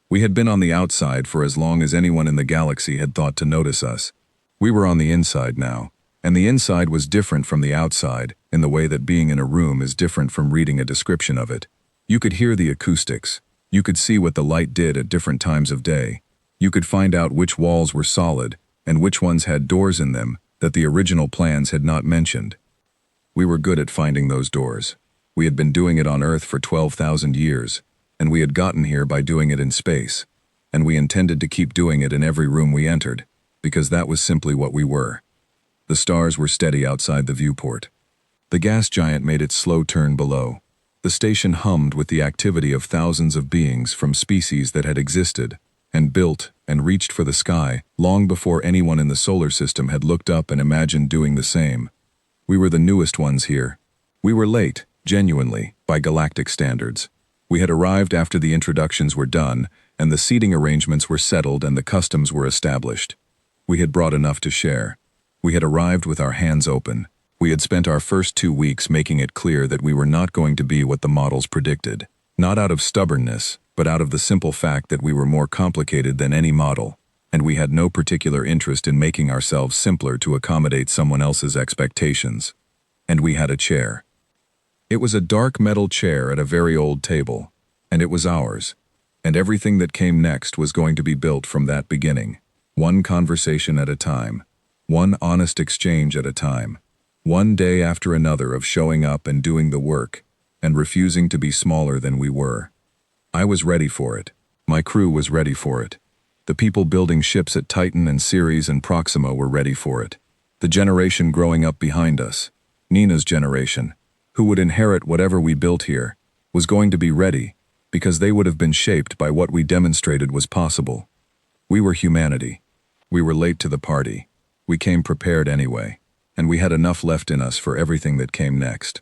We had been on the outside for as long as anyone in the galaxy had thought to notice us. We were on the inside now, and the inside was different from the outside in the way that being in a room is different from reading a description of it. You could hear the acoustics. You could see what the light did at different times of day. You could find out which walls were solid and which ones had doors in them that the original plans had not mentioned. We were good at finding those doors. We had been doing it on Earth for 12,000 years, and we had gotten here by doing it in space, and we intended to keep doing it in every room we entered, because that was simply what we were. The stars were steady outside the viewport. The gas giant made its slow turn below. The station hummed with the activity of thousands of beings from species that had existed and built and reached for the sky long before anyone in the solar system had looked up and imagined doing the same. We were the newest ones here. We were late, genuinely, by galactic standards. We had arrived after the introductions were done, and the seating arrangements were settled and the customs were established. We had brought enough to share. We had arrived with our hands open. We had spent our first 2 weeks making it clear that we were not going to be what the models predicted. Not out of stubbornness, but out of the simple fact that we were more complicated than any model, and we had no particular interest in making ourselves simpler to accommodate someone else's expectations. And we had a chair. It was a dark metal chair at a very old table, and it was ours, and everything that came next was going to be built from that beginning, one conversation at a time, one honest exchange at a time, one day after another of showing up and doing the work, and refusing to be smaller than we were. I was ready for it. My crew was ready for it. The people building ships at Titan and Ceres and Proxima were ready for it. The generation growing up behind us, Nina's generation, who would inherit whatever we built here, was going to be ready, because they would have been shaped by what we demonstrated was possible. We were humanity. We were late to the party. We came prepared anyway, and we had enough left in us for everything that came next.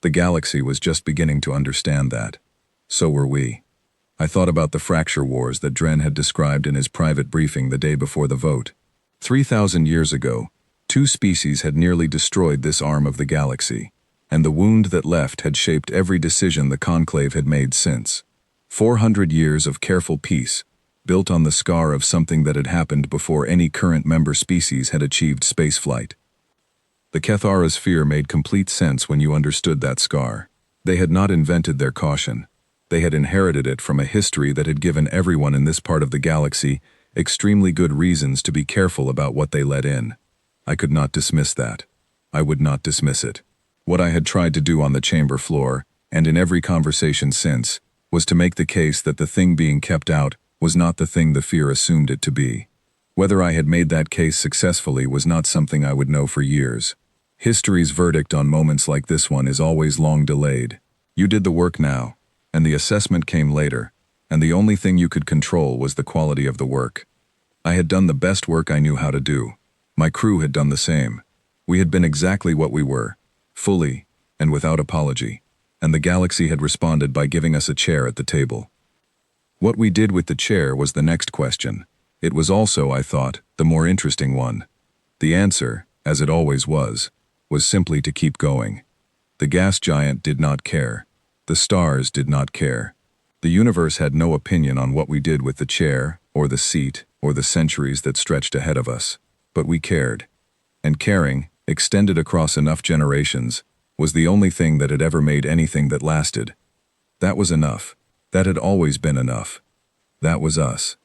The galaxy was just beginning to understand that. So were we. I thought about the fracture wars that Dren had described in his private briefing the day before the vote. 3,000 years ago, 2 species had nearly destroyed this arm of the galaxy, and the wound that left had shaped every decision the conclave had made since. 400 years of careful peace, built on the scar of something that had happened before any current member species had achieved spaceflight. The Kethara's fear made complete sense when you understood that scar. They had not invented their caution. They had inherited it from a history that had given everyone in this part of the galaxy extremely good reasons to be careful about what they let in. I could not dismiss that. I would not dismiss it. What I had tried to do on the chamber floor, and in every conversation since, was to make the case that the thing being kept out was not the thing the fear assumed it to be. Whether I had made that case successfully was not something I would know for years. History's verdict on moments like this one is always long delayed. You did the work now, and the assessment came later, and the only thing you could control was the quality of the work. I had done the best work I knew how to do. My crew had done the same. We had been exactly what we were, fully and without apology, and the galaxy had responded by giving us a chair at the table. What we did with the chair was the next question. It was also, I thought, the more interesting one. The answer, as it always was simply to keep going. The gas giant did not care. The stars did not care. The universe had no opinion on what we did with the chair, or the seat, or the centuries that stretched ahead of us. But we cared. And caring, extended across enough generations, was the only thing that had ever made anything that lasted. That was enough. That had always been enough. That was us.